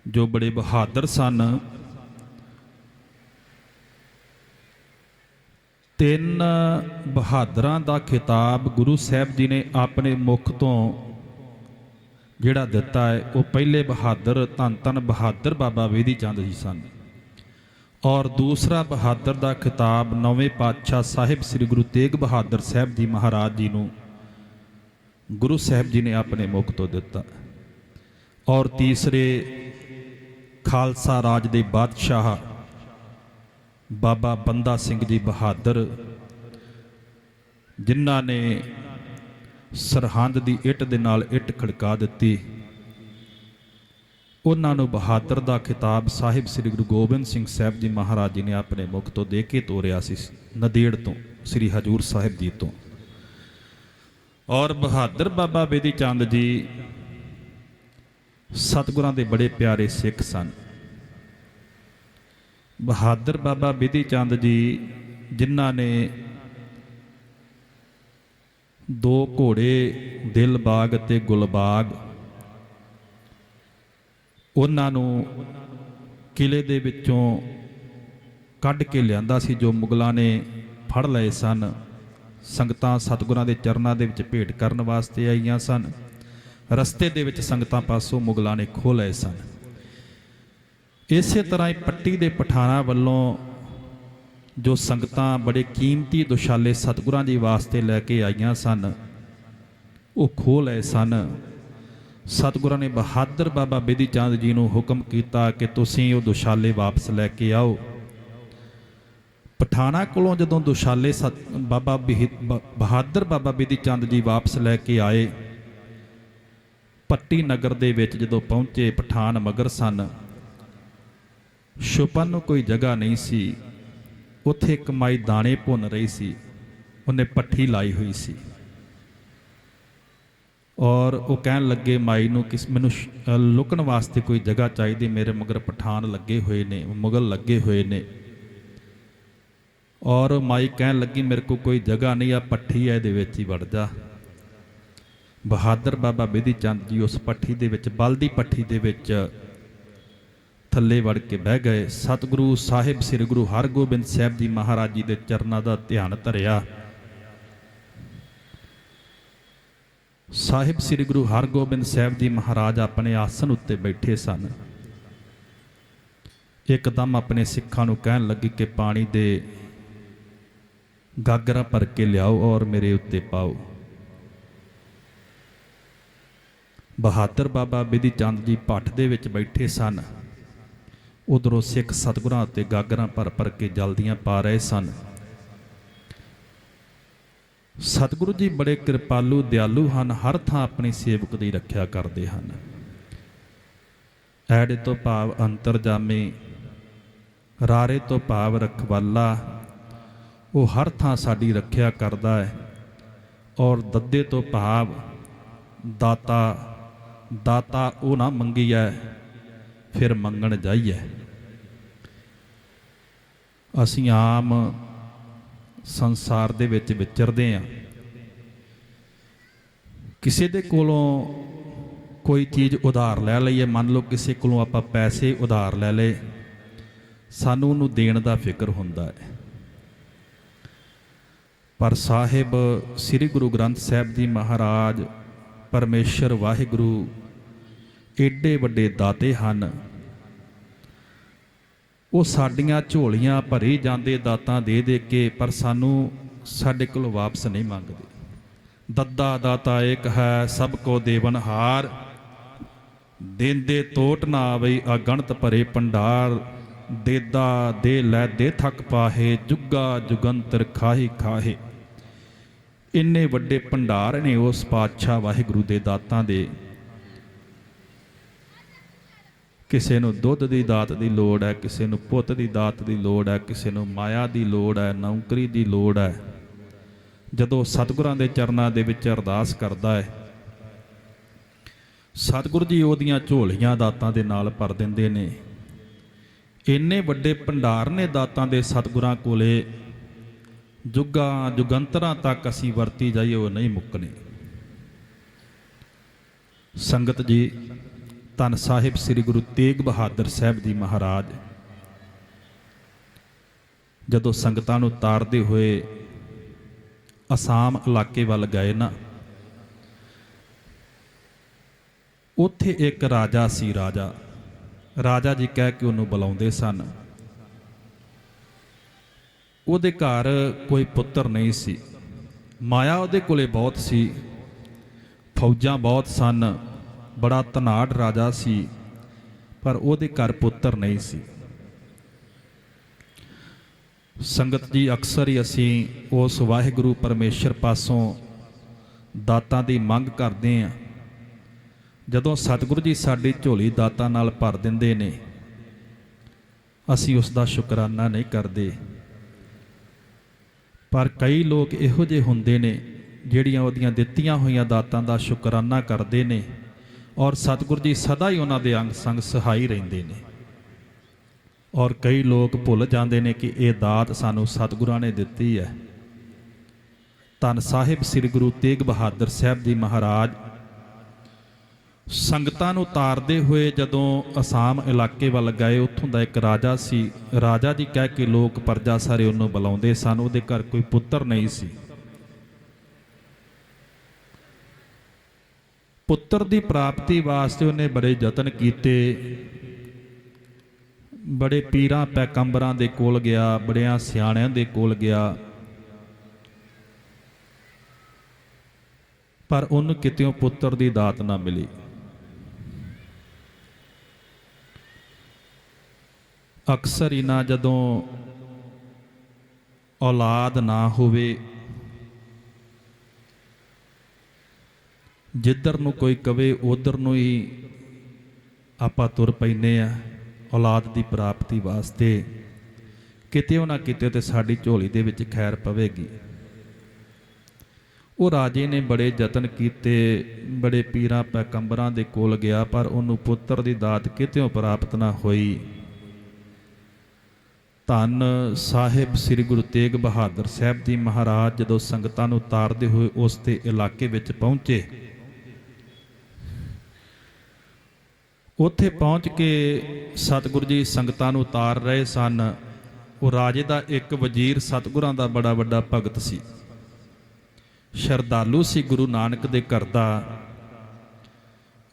ਜੋ ਬੜੇ ਬਹਾਦਰ ਸਨ। 3 ਬਹਾਦਰਾਂ ਦਾ ਖਿਤਾਬ ਗੁਰੂ ਸਾਹਿਬ ਜੀ ਨੇ ਆਪਣੇ ਮੁਖ ਤੋਂ ਜਿਹੜਾ ਦਿੱਤਾ ਹੈ, ਉਹ ਪਹਿਲੇ ਬਹਾਦਰ ਧੰਨ ਧੰਨ ਬਹਾਦਰ ਬਾਬਾ ਬਿਧੀ ਚੰਦ ਜੀ ਸਨ। ਔਰ ਦੂਸਰਾ ਬਹਾਦਰ ਦਾ ਖਿਤਾਬ 9ਵੇਂ ਪਾਤਸ਼ਾਹ ਸਾਹਿਬ ਸ੍ਰੀ ਗੁਰੂ ਤੇਗ ਬਹਾਦਰ ਸਾਹਿਬ ਜੀ ਮਹਾਰਾਜ ਜੀ ਨੂੰ ਗੁਰੂ ਸਾਹਿਬ ਜੀ ਨੇ ਆਪਣੇ ਮੁਖ ਤੋਂ ਦਿੱਤਾ। ਔਰ ਤੀਸਰੇ ਖਾਲਸਾ ਰਾਜ ਦੇ ਬਾਦਸ਼ਾਹ ਬਾਬਾ ਬੰਦਾ ਸਿੰਘ ਜੀ ਬਹਾਦਰ, ਜਿਨ੍ਹਾਂ ਨੇ ਸਰਹੰਦ ਦੀ ਇੱਟ ਦੇ ਨਾਲ ਇੱਟ ਖੜਕਾ ਦਿੱਤੀ, ਉਹਨਾਂ ਨੂੰ ਬਹਾਦਰ ਦਾ ਖਿਤਾਬ ਸਾਹਿਬ ਸ੍ਰੀ ਗੁਰੂ ਗੋਬਿੰਦ ਸਿੰਘ ਸਾਹਿਬ ਜੀ ਮਹਾਰਾਜ ਜੀ ਨੇ ਆਪਣੇ ਮੁਖ ਤੋਂ ਦੇ ਕੇ ਤੋਰਿਆ ਸੀ, ਨੰਦੇੜ ਤੋਂ, ਸ੍ਰੀ ਹਜੂਰ ਸਾਹਿਬ ਜੀ ਤੋਂ। ਔਰ ਬਹਾਦਰ ਬਾਬਾ ਬਿਧੀ ਚੰਦ ਜੀ ਸਤਿਗੁਰਾਂ ਦੇ ਬੜੇ ਪਿਆਰੇ ਸਿੱਖ ਸਨ। ਬਹਾਦਰ ਬਾਬਾ ਬਿਧੀ ਚੰਦ ਜੀ, ਜਿਨ੍ਹਾਂ ਨੇ 2 ਘੋੜੇ ਦਿਲਬਾਗ ਅਤੇ ਗੁਲਬਾਗ, ਉਹਨਾਂ ਨੂੰ ਕਿਲੇ ਦੇ ਵਿੱਚੋਂ ਕੱਢ ਕੇ ਲਿਆਂਦਾ ਸੀ, ਜੋ ਮੁਗਲਾਂ ਨੇ ਫੜ ਲਏ ਸਨ। ਸੰਗਤਾਂ ਸਤਿਗੁਰਾਂ ਦੇ ਚਰਨਾਂ ਦੇ ਵਿੱਚ ਭੇਟ ਕਰਨ ਵਾਸਤੇ ਆਈਆਂ ਸਨ। ਰਸਤੇ ਦੇ ਵਿੱਚ ਸੰਗਤਾਂ ਪਾਸੋਂ ਮੁਗਲਾਂ ਨੇ ਖੋਹ ਲਏ ਸਨ। ਇਸੇ ਤਰ੍ਹਾਂ ਹੀ ਪੱਟੀ ਦੇ ਪਠਾਨਾਂ ਵੱਲੋਂ ਜੋ ਸੰਗਤਾਂ ਬੜੇ ਕੀਮਤੀ ਦੁਸ਼ਾਲੇ ਸਤਿਗੁਰਾਂ ਜੀ ਵਾਸਤੇ ਲੈ ਕੇ ਆਈਆਂ ਸਨ, ਉਹ ਖੋਹ ਲਏ ਸਨ। ਸਤਿਗੁਰਾਂ ਨੇ ਬਹਾਦਰ ਬਾਬਾ ਬਿਧੀ ਚੰਦ ਜੀ ਨੂੰ ਹੁਕਮ ਕੀਤਾ ਕਿ ਤੁਸੀਂ ਉਹ ਦੁਸ਼ਾਲੇ ਵਾਪਸ ਲੈ ਕੇ ਆਓ। ਪਠਾਨਾਂ ਕੋਲੋਂ ਜਦੋਂ ਦੁਸ਼ਾਲੇ ਬਹਾਦਰ ਬਾਬਾ ਬਿਧੀ ਚੰਦ ਜੀ ਵਾਪਸ ਲੈ ਕੇ ਆਏ, ਪੱਟੀ ਨਗਰ ਦੇ ਵਿੱਚ ਜਦੋਂ ਪਹੁੰਚੇ, ਪਠਾਨ ਮਗਰ ਸਨ। ਛੁਪਣ ਨੂੰ ਕੋਈ ਜਗ੍ਹਾ ਨਹੀਂ ਸੀ। ਉੱਥੇ ਇੱਕ ਮਾਈ ਦਾਣੇ ਭੁੰਨ ਰਹੀ ਸੀ, ਉਹਨੇ ਪੱਠੀ ਲਾਈ ਹੋਈ ਸੀ। ਔਰ ਉਹ ਕਹਿਣ ਲੱਗੇ ਮਾਈ ਨੂੰ ਕਿ ਮੈਨੂੰ ਲੁਕਣ ਵਾਸਤੇ ਕੋਈ ਜਗ੍ਹਾ ਚਾਹੀਦੀ, ਮੇਰੇ ਮਗਰ ਪਠਾਨ ਲੱਗੇ ਹੋਏ ਨੇ, ਮੁਗਲ ਲੱਗੇ ਹੋਏ ਨੇ। ਔਰ ਮਾਈ ਕਹਿਣ ਲੱਗੀ, ਮੇਰੇ ਕੋਲ ਕੋਈ ਜਗ੍ਹਾ ਨਹੀਂ, ਆ ਪੱਠੀ ਹੈ, ਇਹਦੇ ਵਿੱਚ ਹੀ ਵੜ ਜਾ। ਬਹਾਦਰ ਬਾਬਾ ਬਿਧੀ ਚੰਦ ਜੀ ਉਸ ਪੱਠੀ ਦੇ ਵਿੱਚ, ਬਲਦੀ ਪੱਠੀ ਦੇ ਵਿੱਚ ਥੱਲੇ ਵੜ ਕੇ ਬਹਿ ਗਏ। ਸਤਿਗੁਰੂ ਸਾਹਿਬ ਸ੍ਰੀ ਗੁਰੂ ਹਰਗੋਬਿੰਦ ਸਾਹਿਬ ਜੀ ਮਹਾਰਾਜ ਜੀ ਦੇ ਚਰਨਾਂ ਦਾ ਧਿਆਨ ਧਰਿਆ। ਸਾਹਿਬ ਸ੍ਰੀ ਗੁਰੂ ਹਰਗੋਬਿੰਦ ਸਾਹਿਬ ਜੀ ਮਹਾਰਾਜ ਆਪਣੇ ਆਸਣ ਉੱਤੇ ਬੈਠੇ ਸਨ। ਇੱਕਦਮ ਆਪਣੇ ਸਿੱਖਾਂ ਨੂੰ ਕਹਿਣ ਲੱਗੀ ਕਿ ਪਾਣੀ ਦੇ ਗਾਗਰਾਂ ਭਰ ਕੇ ਲਿਆਓ ਔਰ ਮੇਰੇ ਉੱਤੇ ਪਾਓ। ਬਹਾਦਰ ਬਾਬਾ ਬਿਧੀ ਚੰਦ ਜੀ ਭੱਠ ਦੇ ਵਿੱਚ ਬੈਠੇ ਸਨ। ਉਧਰੋਂ ਸਿੱਖ ਸਤਿਗੁਰਾਂ ਉੱਤੇ ਗਾਗਰਾਂ ਭਰ ਭਰ ਕੇ ਜਲਦੀਆਂ ਪਾ ਰਹੇ ਸਨ। ਸਤਿਗੁਰੂ ਜੀ ਬੜੇ ਕਿਰਪਾਲੂ ਦਿਆਲੂ ਹਨ, ਹਰ ਥਾਂ ਆਪਣੀ ਸੇਵਕ ਦੀ ਰੱਖਿਆ ਕਰਦੇ ਹਨ। ਐੜੇ ਤੋਂ ਭਾਵ ਅੰਤਰਜਾਮੀ, ਰਾਰੇ ਤੋਂ ਭਾਵ ਰਖਵਾਲਾ, ਉਹ ਹਰ ਥਾਂ ਸਾਡੀ ਰੱਖਿਆ ਕਰਦਾ ਹੈ। ਔਰ ਦੱਦੇ ਤੋਂ ਭਾਵ ਦਾਤਾ, ਦਾਤਾ ਉਹ ਨਾ ਮੰਗੀਐ ਫਿਰ ਮੰਗਣ ਜਾਈਐ। ਅਸੀਂ ਆਮ ਸੰਸਾਰ ਦੇ ਵਿੱਚ ਵਿਚਰਦੇ ਹਾਂ। ਕਿਸੇ ਦੇ ਕੋਲੋਂ ਕੋਈ ਚੀਜ਼ ਉਧਾਰ ਲੈ ਲਈਏ, ਮੰਨ ਲਓ ਕਿਸੇ ਕੋਲੋਂ ਆਪਾਂ ਪੈਸੇ ਉਧਾਰ ਲੈ ਲਏ, ਸਾਨੂੰ ਉਹਨੂੰ ਦੇਣ ਦਾ ਫਿਕਰ ਹੁੰਦਾ ਹੈ। ਪਰ ਸਾਹਿਬ ਸ੍ਰੀ ਗੁਰੂ ਗ੍ਰੰਥ ਸਾਹਿਬ ਜੀ ਮਹਾਰਾਜ, ਪਰਮੇਸ਼ਰ ਵਾਹਿਗੁਰੂ ਏਡੇ ਵੱਡੇ ਦਾਤੇ ਹਨ। ਉਹ ਸਾਡੀਆਂ ਝੋਲੀਆਂ ਭਰੀ ਜਾਂਦੇ ਦਾਤਾਂ ਦੇ ਦੇ ਕੇ, ਪਰ ਸਾਨੂੰ ਸਾਡੇ ਕੋਲ ਵਾਪਸ ਨਹੀਂ ਮੰਗਦੇ। ਦੱਦਾ ਦਾਤਾ ਏਕ ਹੈ ਸਭ ਕੋ ਦੇਵਨਹਾਰ, ਦੇਂਦੇ ਟੋਟ ਨਾ ਆਵਈ ਅਗਣਤ ਭਰੇ ਭੰਡਾਰ। ਦੇਦਾ ਦੇ ਲੈ ਦੇ ਥੱਕ ਪਾਹੇ, ਜੁਗਾ ਜੁਗੰਤਰ ਖਾਹੀ ਖਾਹੇ। ਇੰਨੇ ਵੱਡੇ ਭੰਡਾਰ ਨੇ ਉਸ ਪਾਤਸ਼ਾਹ ਵਾਹਿਗੁਰੂ ਦੇ ਦਾਤਾਂ ਦੇ। ਕਿਸੇ ਨੂੰ ਦੁੱਧ ਦੀ ਦਾਤ ਦੀ ਲੋੜ ਹੈ, ਕਿਸੇ ਨੂੰ ਪੁੱਤ ਦੀ ਦਾਤ ਦੀ ਲੋੜ ਹੈ, ਕਿਸੇ ਨੂੰ ਮਾਇਆ ਦੀ ਲੋੜ ਹੈ, ਨੌਕਰੀ ਦੀ ਲੋੜ ਹੈ। ਜਦੋਂ ਸਤਿਗੁਰਾਂ ਦੇ ਚਰਨਾਂ ਦੇ ਵਿੱਚ ਅਰਦਾਸ ਕਰਦਾ ਹੈ, ਸਤਿਗੁਰੂ ਜੀ ਉਹਦੀਆਂ ਝੋਲੀਆਂ ਦਾਤਾਂ ਦੇ ਨਾਲ ਭਰ ਦਿੰਦੇ ਨੇ। ਇੰਨੇ ਵੱਡੇ ਭੰਡਾਰ ਨੇ ਦਾਤਾਂ ਦੇ ਸਤਿਗੁਰਾਂ ਕੋਲੇ, ਜੁਗਾਂ ਜੁਗੰਤਰਾਂ ਤੱਕ ਅਸੀਂ ਵਰਤੀ ਜਾਈਏ ਉਹ ਨਹੀਂ ਮੁੱਕਣੇ। ਸੰਗਤ ਜੀ, ਧੰਨ ਸਾਹਿਬ ਸ੍ਰੀ ਗੁਰੂ ਤੇਗ ਬਹਾਦਰ ਸਾਹਿਬ ਜੀ ਮਹਾਰਾਜ ਜਦੋਂ ਸੰਗਤਾਂ ਨੂੰ ਤਾਰਦੇ ਹੋਏ ਅਸਾਮ ਇਲਾਕੇ ਵੱਲ ਗਏ ਨਾ, ਉੱਥੇ ਇੱਕ ਰਾਜਾ ਸੀ। ਰਾਜਾ ਜੀ ਕਹਿ ਕੇ ਉਹਨੂੰ ਬੁਲਾਉਂਦੇ ਸਨ। ਉਹਦੇ ਘਰ ਕੋਈ ਪੁੱਤਰ ਨਹੀਂ ਸੀ। ਮਾਇਆ ਉਹਦੇ ਕੋਲੇ ਬਹੁਤ ਸੀ, ਫੌਜਾਂ ਬਹੁਤ ਸਨ, ਬੜਾ ਧਨਾਢ ਰਾਜਾ ਸੀ, ਪਰ ਉਹਦੇ ਘਰ ਪੁੱਤਰ ਨਹੀਂ ਸੀ। ਸੰਗਤ ਜੀ, ਅਕਸਰ ਹੀ ਅਸੀਂ ਉਸ ਵਾਹਿਗੁਰੂ ਪਰਮੇਸ਼ਰ ਪਾਸੋਂ ਦਾਤਾਂ ਦੀ ਮੰਗ ਕਰਦੇ ਹਾਂ। ਜਦੋਂ ਸਤਿਗੁਰੂ ਜੀ ਸਾਡੀ ਝੋਲੀ ਦਾਤਾਂ ਨਾਲ ਭਰ ਦਿੰਦੇ ਨੇ, ਅਸੀਂ ਉਸ ਦਾ ਸ਼ੁਕਰਾਨਾ ਨਹੀਂ ਕਰਦੇ। ਪਰ ਕਈ ਲੋਕ ਇਹੋ ਜਿਹੇ ਹੁੰਦੇ ਨੇ ਜਿਹੜੀਆਂ ਉਹਦੀਆਂ ਦਿੱਤੀਆਂ ਹੋਈਆਂ ਦਾਤਾਂ ਦਾ ਸ਼ੁਕਰਾਨਾ ਕਰਦੇ ਨੇ, ਔਰ ਸਤਿਗੁਰੂ ਜੀ ਸਦਾ ਹੀ ਉਹਨਾਂ ਦੇ ਅੰਗ ਸੰਗ ਸਹਾਈ ਰਹਿੰਦੇ ਨੇ। ਔਰ ਕਈ ਲੋਕ ਭੁੱਲ ਜਾਂਦੇ ਨੇ ਕਿ ਇਹ ਦਾਤ ਸਾਨੂੰ ਸਤਿਗੁਰਾਂ ਨੇ ਦਿੱਤੀ ਹੈ। ਧੰਨ ਸਾਹਿਬ ਸ੍ਰੀ ਗੁਰੂ ਤੇਗ ਬਹਾਦਰ ਸਾਹਿਬ ਜੀ ਮਹਾਰਾਜ ਸੰਗਤਾਂ ਨੂੰ ਤਾਰਦੇ ਹੋਏ ਜਦੋਂ ਅਸਾਮ ਇਲਾਕੇ ਵੱਲ ਗਏ, ਉੱਥੋਂ ਦਾ ਇੱਕ ਰਾਜਾ ਸੀ। ਰਾਜਾ ਜੀ ਕਹਿ ਕੇ ਲੋਕ ਪ੍ਰਜਾ ਸਾਰੇ ਉਹਨੂੰ ਬੁਲਾਉਂਦੇ ਸਨ। ਉਹਦੇ ਘਰ ਕੋਈ ਪੁੱਤਰ ਨਹੀਂ ਸੀ। ਪੁੱਤਰ ਦੀ ਪ੍ਰਾਪਤੀ ਵਾਸਤੇ ਉਹਨੇ ਬੜੇ ਯਤਨ ਕੀਤੇ। ਬੜੇ ਪੀਰਾਂ ਪੈਗੰਬਰਾਂ ਦੇ ਕੋਲ ਗਿਆ, ਬੜਿਆਂ ਸਿਆਣਿਆਂ ਦੇ ਕੋਲ ਗਿਆ, ਪਰ ਉਹਨੂੰ ਕਿਤਿਓਂ ਪੁੱਤਰ ਦੀ ਦਾਤ ਨਾ ਮਿਲੀ। ਅਕਸਰ ਹੀ ਨਾ ਜਦੋਂ ਔਲਾਦ ਨਾ ਹੋਵੇ, ਜਿੱਧਰ ਨੂੰ ਕੋਈ ਕਵੇ ਉਧਰ ਨੂੰ ਹੀ ਆਪਾਂ ਤੁਰ ਪੈਂਦੇ ਆ ਔਲਾਦ ਦੀ ਪ੍ਰਾਪਤੀ ਵਾਸਤੇ। ਕਿਤੇ ਨਾ ਕਿਤੇ ਤੇ ਸਾਡੀ ਝੋਲੀ ਦੇ ਵਿੱਚ ਖੈਰ ਪਵੇਗੀ। ਉਹ ਰਾਜੇ ਨੇ ਬੜੇ ਯਤਨ ਕੀਤੇ, ਬੜੇ ਪੀਰਾਂ ਪੈਗੰਬਰਾਂ ਦੇ ਕੋਲ ਗਿਆ, ਪਰ ਉਹਨੂੰ ਪੁੱਤਰ ਦੀ ਦਾਤ ਕਿਤਿਓਂ ਪ੍ਰਾਪਤ ਨਾ ਹੋਈ। ਧੰਨ ਸਾਹਿਬ ਸ੍ਰੀ ਗੁਰੂ ਤੇਗ ਬਹਾਦਰ ਸਾਹਿਬ ਜੀ ਮਹਾਰਾਜ ਜਦੋਂ ਸੰਗਤਾਂ ਨੂੰ ਤਾਰਦੇ ਹੋਏ ਉਸ ਦੇ ਇਲਾਕੇ ਵਿੱਚ ਪਹੁੰਚੇ, ਉੱਥੇ ਪਹੁੰਚ ਕੇ ਸਤਿਗੁਰੂ ਜੀ ਸੰਗਤਾਂ ਨੂੰ ਤਾਰ ਰਹੇ ਸਨ। ਉਹ ਰਾਜੇ ਦਾ ਇੱਕ ਵਜ਼ੀਰ ਸਤਿਗੁਰਾਂ ਦਾ ਬੜਾ ਵੱਡਾ ਭਗਤ ਸੀ, ਸ਼ਰਧਾਲੂ ਸੀ ਗੁਰੂ ਨਾਨਕ ਦੇ ਘਰ ਦਾ।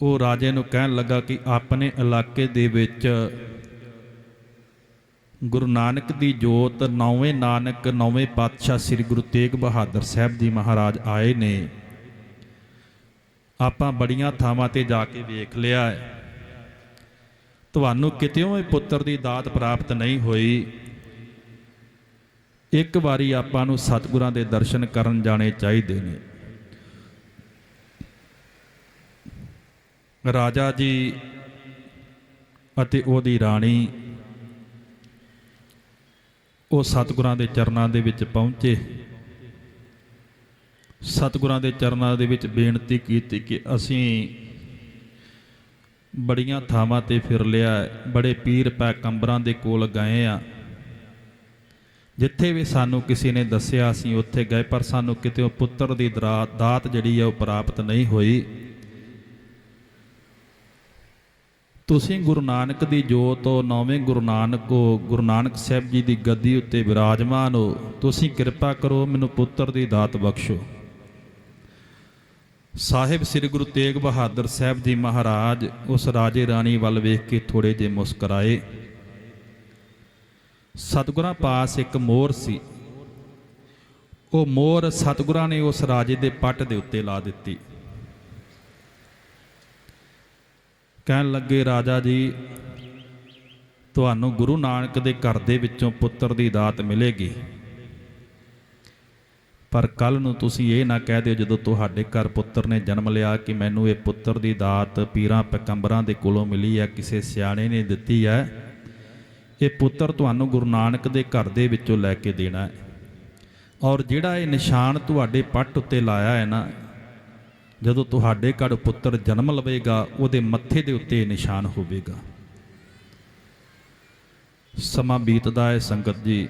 ਉਹ ਰਾਜੇ ਨੂੰ ਕਹਿਣ ਲੱਗਾ ਕਿ ਆਪਣੇ ਇਲਾਕੇ ਦੇ ਵਿੱਚ ਗੁਰੂ ਨਾਨਕ ਦੀ ਜੋਤ, ਨੌਵੇਂ ਨਾਨਕ, ਨੌਵੇਂ ਪਾਤਸ਼ਾਹ ਸ੍ਰੀ ਗੁਰੂ ਤੇਗ ਬਹਾਦਰ ਸਾਹਿਬ ਜੀ ਮਹਾਰਾਜ ਆਏ ਨੇ। ਆਪਾਂ ਬੜੀਆਂ ਥਾਵਾਂ ਤੇ ਜਾ ਕੇ ਵੇਖ ਲਿਆ ਹੈ, ਤੁਹਾਨੂੰ ਕਿਤਿਓਂ ਇਹ ਪੁੱਤਰ ਦੀ ਦਾਤ ਪ੍ਰਾਪਤ ਨਹੀਂ ਹੋਈ। ਇੱਕ ਵਾਰੀ ਆਪਾਂ ਨੂੰ ਸਤਿਗੁਰਾਂ ਦੇ ਦਰਸ਼ਨ ਕਰਨ ਜਾਣੇ ਚਾਹੀਦੇ ਨੇ। ਰਾਜਾ ਜੀ ਅਤੇ ਉਹਦੀ ਰਾਣੀ ਉਹ ਸਤਿਗੁਰਾਂ ਦੇ ਚਰਨਾਂ ਦੇ ਵਿੱਚ ਪਹੁੰਚੇ। ਸਤਿਗੁਰਾਂ ਦੇ ਚਰਨਾਂ ਦੇ ਵਿੱਚ ਬੇਨਤੀ ਕੀਤੀ ਕਿ ਅਸੀਂ ਬੜੀਆਂ ਥਾਵਾਂ ਤੇ ਫਿਰ ਲਿਆ, ਬੜੇ ਪੀਰ ਪੈਗੰਬਰਾਂ ਦੇ ਕੋਲ ਗਏ ਆ, ਜਿੱਥੇ ਵੀ ਸਾਨੂੰ ਕਿਸੇ ਨੇ ਦੱਸਿਆ ਅਸੀਂ ਉੱਥੇ ਗਏ, ਪਰ ਸਾਨੂੰ ਕਿਤੇ ਉਹ ਪੁੱਤਰ ਦੀ ਦਾਤ ਜਿਹੜੀ ਹੈ ਉਹ ਪ੍ਰਾਪਤ ਨਹੀਂ ਹੋਈ। ਤੁਸੀਂ ਗੁਰੂ ਨਾਨਕ ਦੀ ਜੋਤ ਹੋ, ਨੌਵੇਂ ਗੁਰੂ ਨਾਨਕ ਹੋ, ਗੁਰੂ ਨਾਨਕ ਸਾਹਿਬ ਜੀ ਦੀ ਗੱਦੀ ਉੱਤੇ ਵਿਰਾਜਮਾਨ ਹੋ, ਤੁਸੀਂ ਕਿਰਪਾ ਕਰੋ ਮੈਨੂੰ ਪੁੱਤਰ ਦੀ ਦਾਤ ਬਖਸ਼ੋ। ਸਾਹਿਬ ਸ੍ਰੀ ਗੁਰੂ ਤੇਗ ਬਹਾਦਰ ਸਾਹਿਬ ਜੀ ਮਹਾਰਾਜ ਉਸ ਰਾਜੇ ਰਾਣੀ ਵੱਲ ਵੇਖ ਕੇ ਥੋੜੇ ਜਿਹੇ ਮੁਸਕਰਾਏ। ਸਤਿਗੁਰਾਂ ਪਾਸ ਇੱਕ ਮੋਹਰ ਸੀ। ਉਹ ਮੋਹਰ ਸਤਿਗੁਰਾਂ ਨੇ ਉਸ ਰਾਜੇ ਦੇ ਪੱਟ ਦੇ ਉੱਤੇ ਲਾ ਦਿੱਤੀ। ਕਹਿਣ ਲੱਗੇ, ਰਾਜਾ ਜੀ, ਤੁਹਾਨੂੰ ਗੁਰੂ ਨਾਨਕ ਦੇ ਘਰ ਦੇ ਵਿੱਚੋਂ ਪੁੱਤਰ ਦੀ ਦਾਤ ਮਿਲੇਗੀ, ਪਰ ਕੱਲ੍ਹ ਨੂੰ ਤੁਸੀਂ ਇਹ ਨਾ ਕਹਿ ਦਿਓ ਜਦੋਂ ਤੁਹਾਡੇ ਘਰ ਪੁੱਤਰ ਨੇ ਜਨਮ ਲਿਆ ਕਿ ਮੈਨੂੰ ਇਹ ਪੁੱਤਰ ਦੀ ਦਾਤ ਪੀਰਾਂ ਪੈਗੰਬਰਾਂ ਦੇ ਕੋਲੋਂ ਮਿਲੀ ਹੈ, ਕਿਸੇ ਸਿਆਣੇ ਨੇ ਦਿੱਤੀ ਹੈ। ਇਹ ਪੁੱਤਰ ਤੁਹਾਨੂੰ ਗੁਰੂ ਨਾਨਕ ਦੇ ਘਰ ਦੇ ਵਿੱਚੋਂ ਲੈ ਕੇ ਦੇਣਾ ਹੈ। ਔਰ ਜਿਹੜਾ ਇਹ ਨਿਸ਼ਾਨ ਤੁਹਾਡੇ ਪੱਟ ਉੱਤੇ ਲਾਇਆ ਹੈ ਨਾ, ਜਦੋਂ ਤੁਹਾਡੇ ਘਰ ਪੁੱਤਰ ਜਨਮ ਲਵੇਗਾ ਉਹਦੇ ਮੱਥੇ ਦੇ ਉੱਤੇ ਇਹ ਨਿਸ਼ਾਨ ਹੋਵੇਗਾ। ਸਮਾਂ ਬੀਤਦਾ ਹੈ ਸੰਗਤ ਜੀ,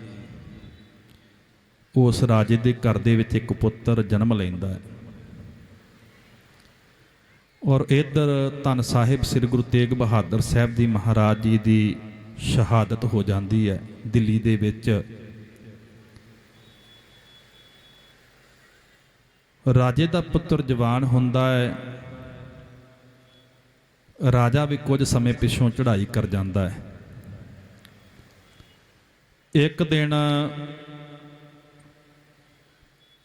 ਉਸ ਰਾਜੇ ਦੇ ਘਰ ਦੇ ਵਿੱਚ ਇੱਕ ਪੁੱਤਰ ਜਨਮ ਲੈਂਦਾ ਹੈ। ਔਰ ਇੱਧਰ ਧੰਨ ਸਾਹਿਬ ਸ੍ਰੀ ਗੁਰੂ ਤੇਗ ਬਹਾਦਰ ਸਾਹਿਬ ਜੀ ਮਹਾਰਾਜ ਜੀ ਦੀ ਸ਼ਹਾਦਤ ਹੋ ਜਾਂਦੀ ਹੈ ਦਿੱਲੀ ਦੇ ਵਿੱਚ। ਰਾਜੇ ਦਾ ਪੁੱਤਰ ਜਵਾਨ ਹੁੰਦਾ ਹੈ। ਰਾਜਾ ਵੀ ਕੁਝ ਸਮੇਂ ਪਿੱਛੋਂ ਚੜ੍ਹਾਈ ਕਰ ਜਾਂਦਾ ਹੈ। ਇੱਕ ਦਿਨ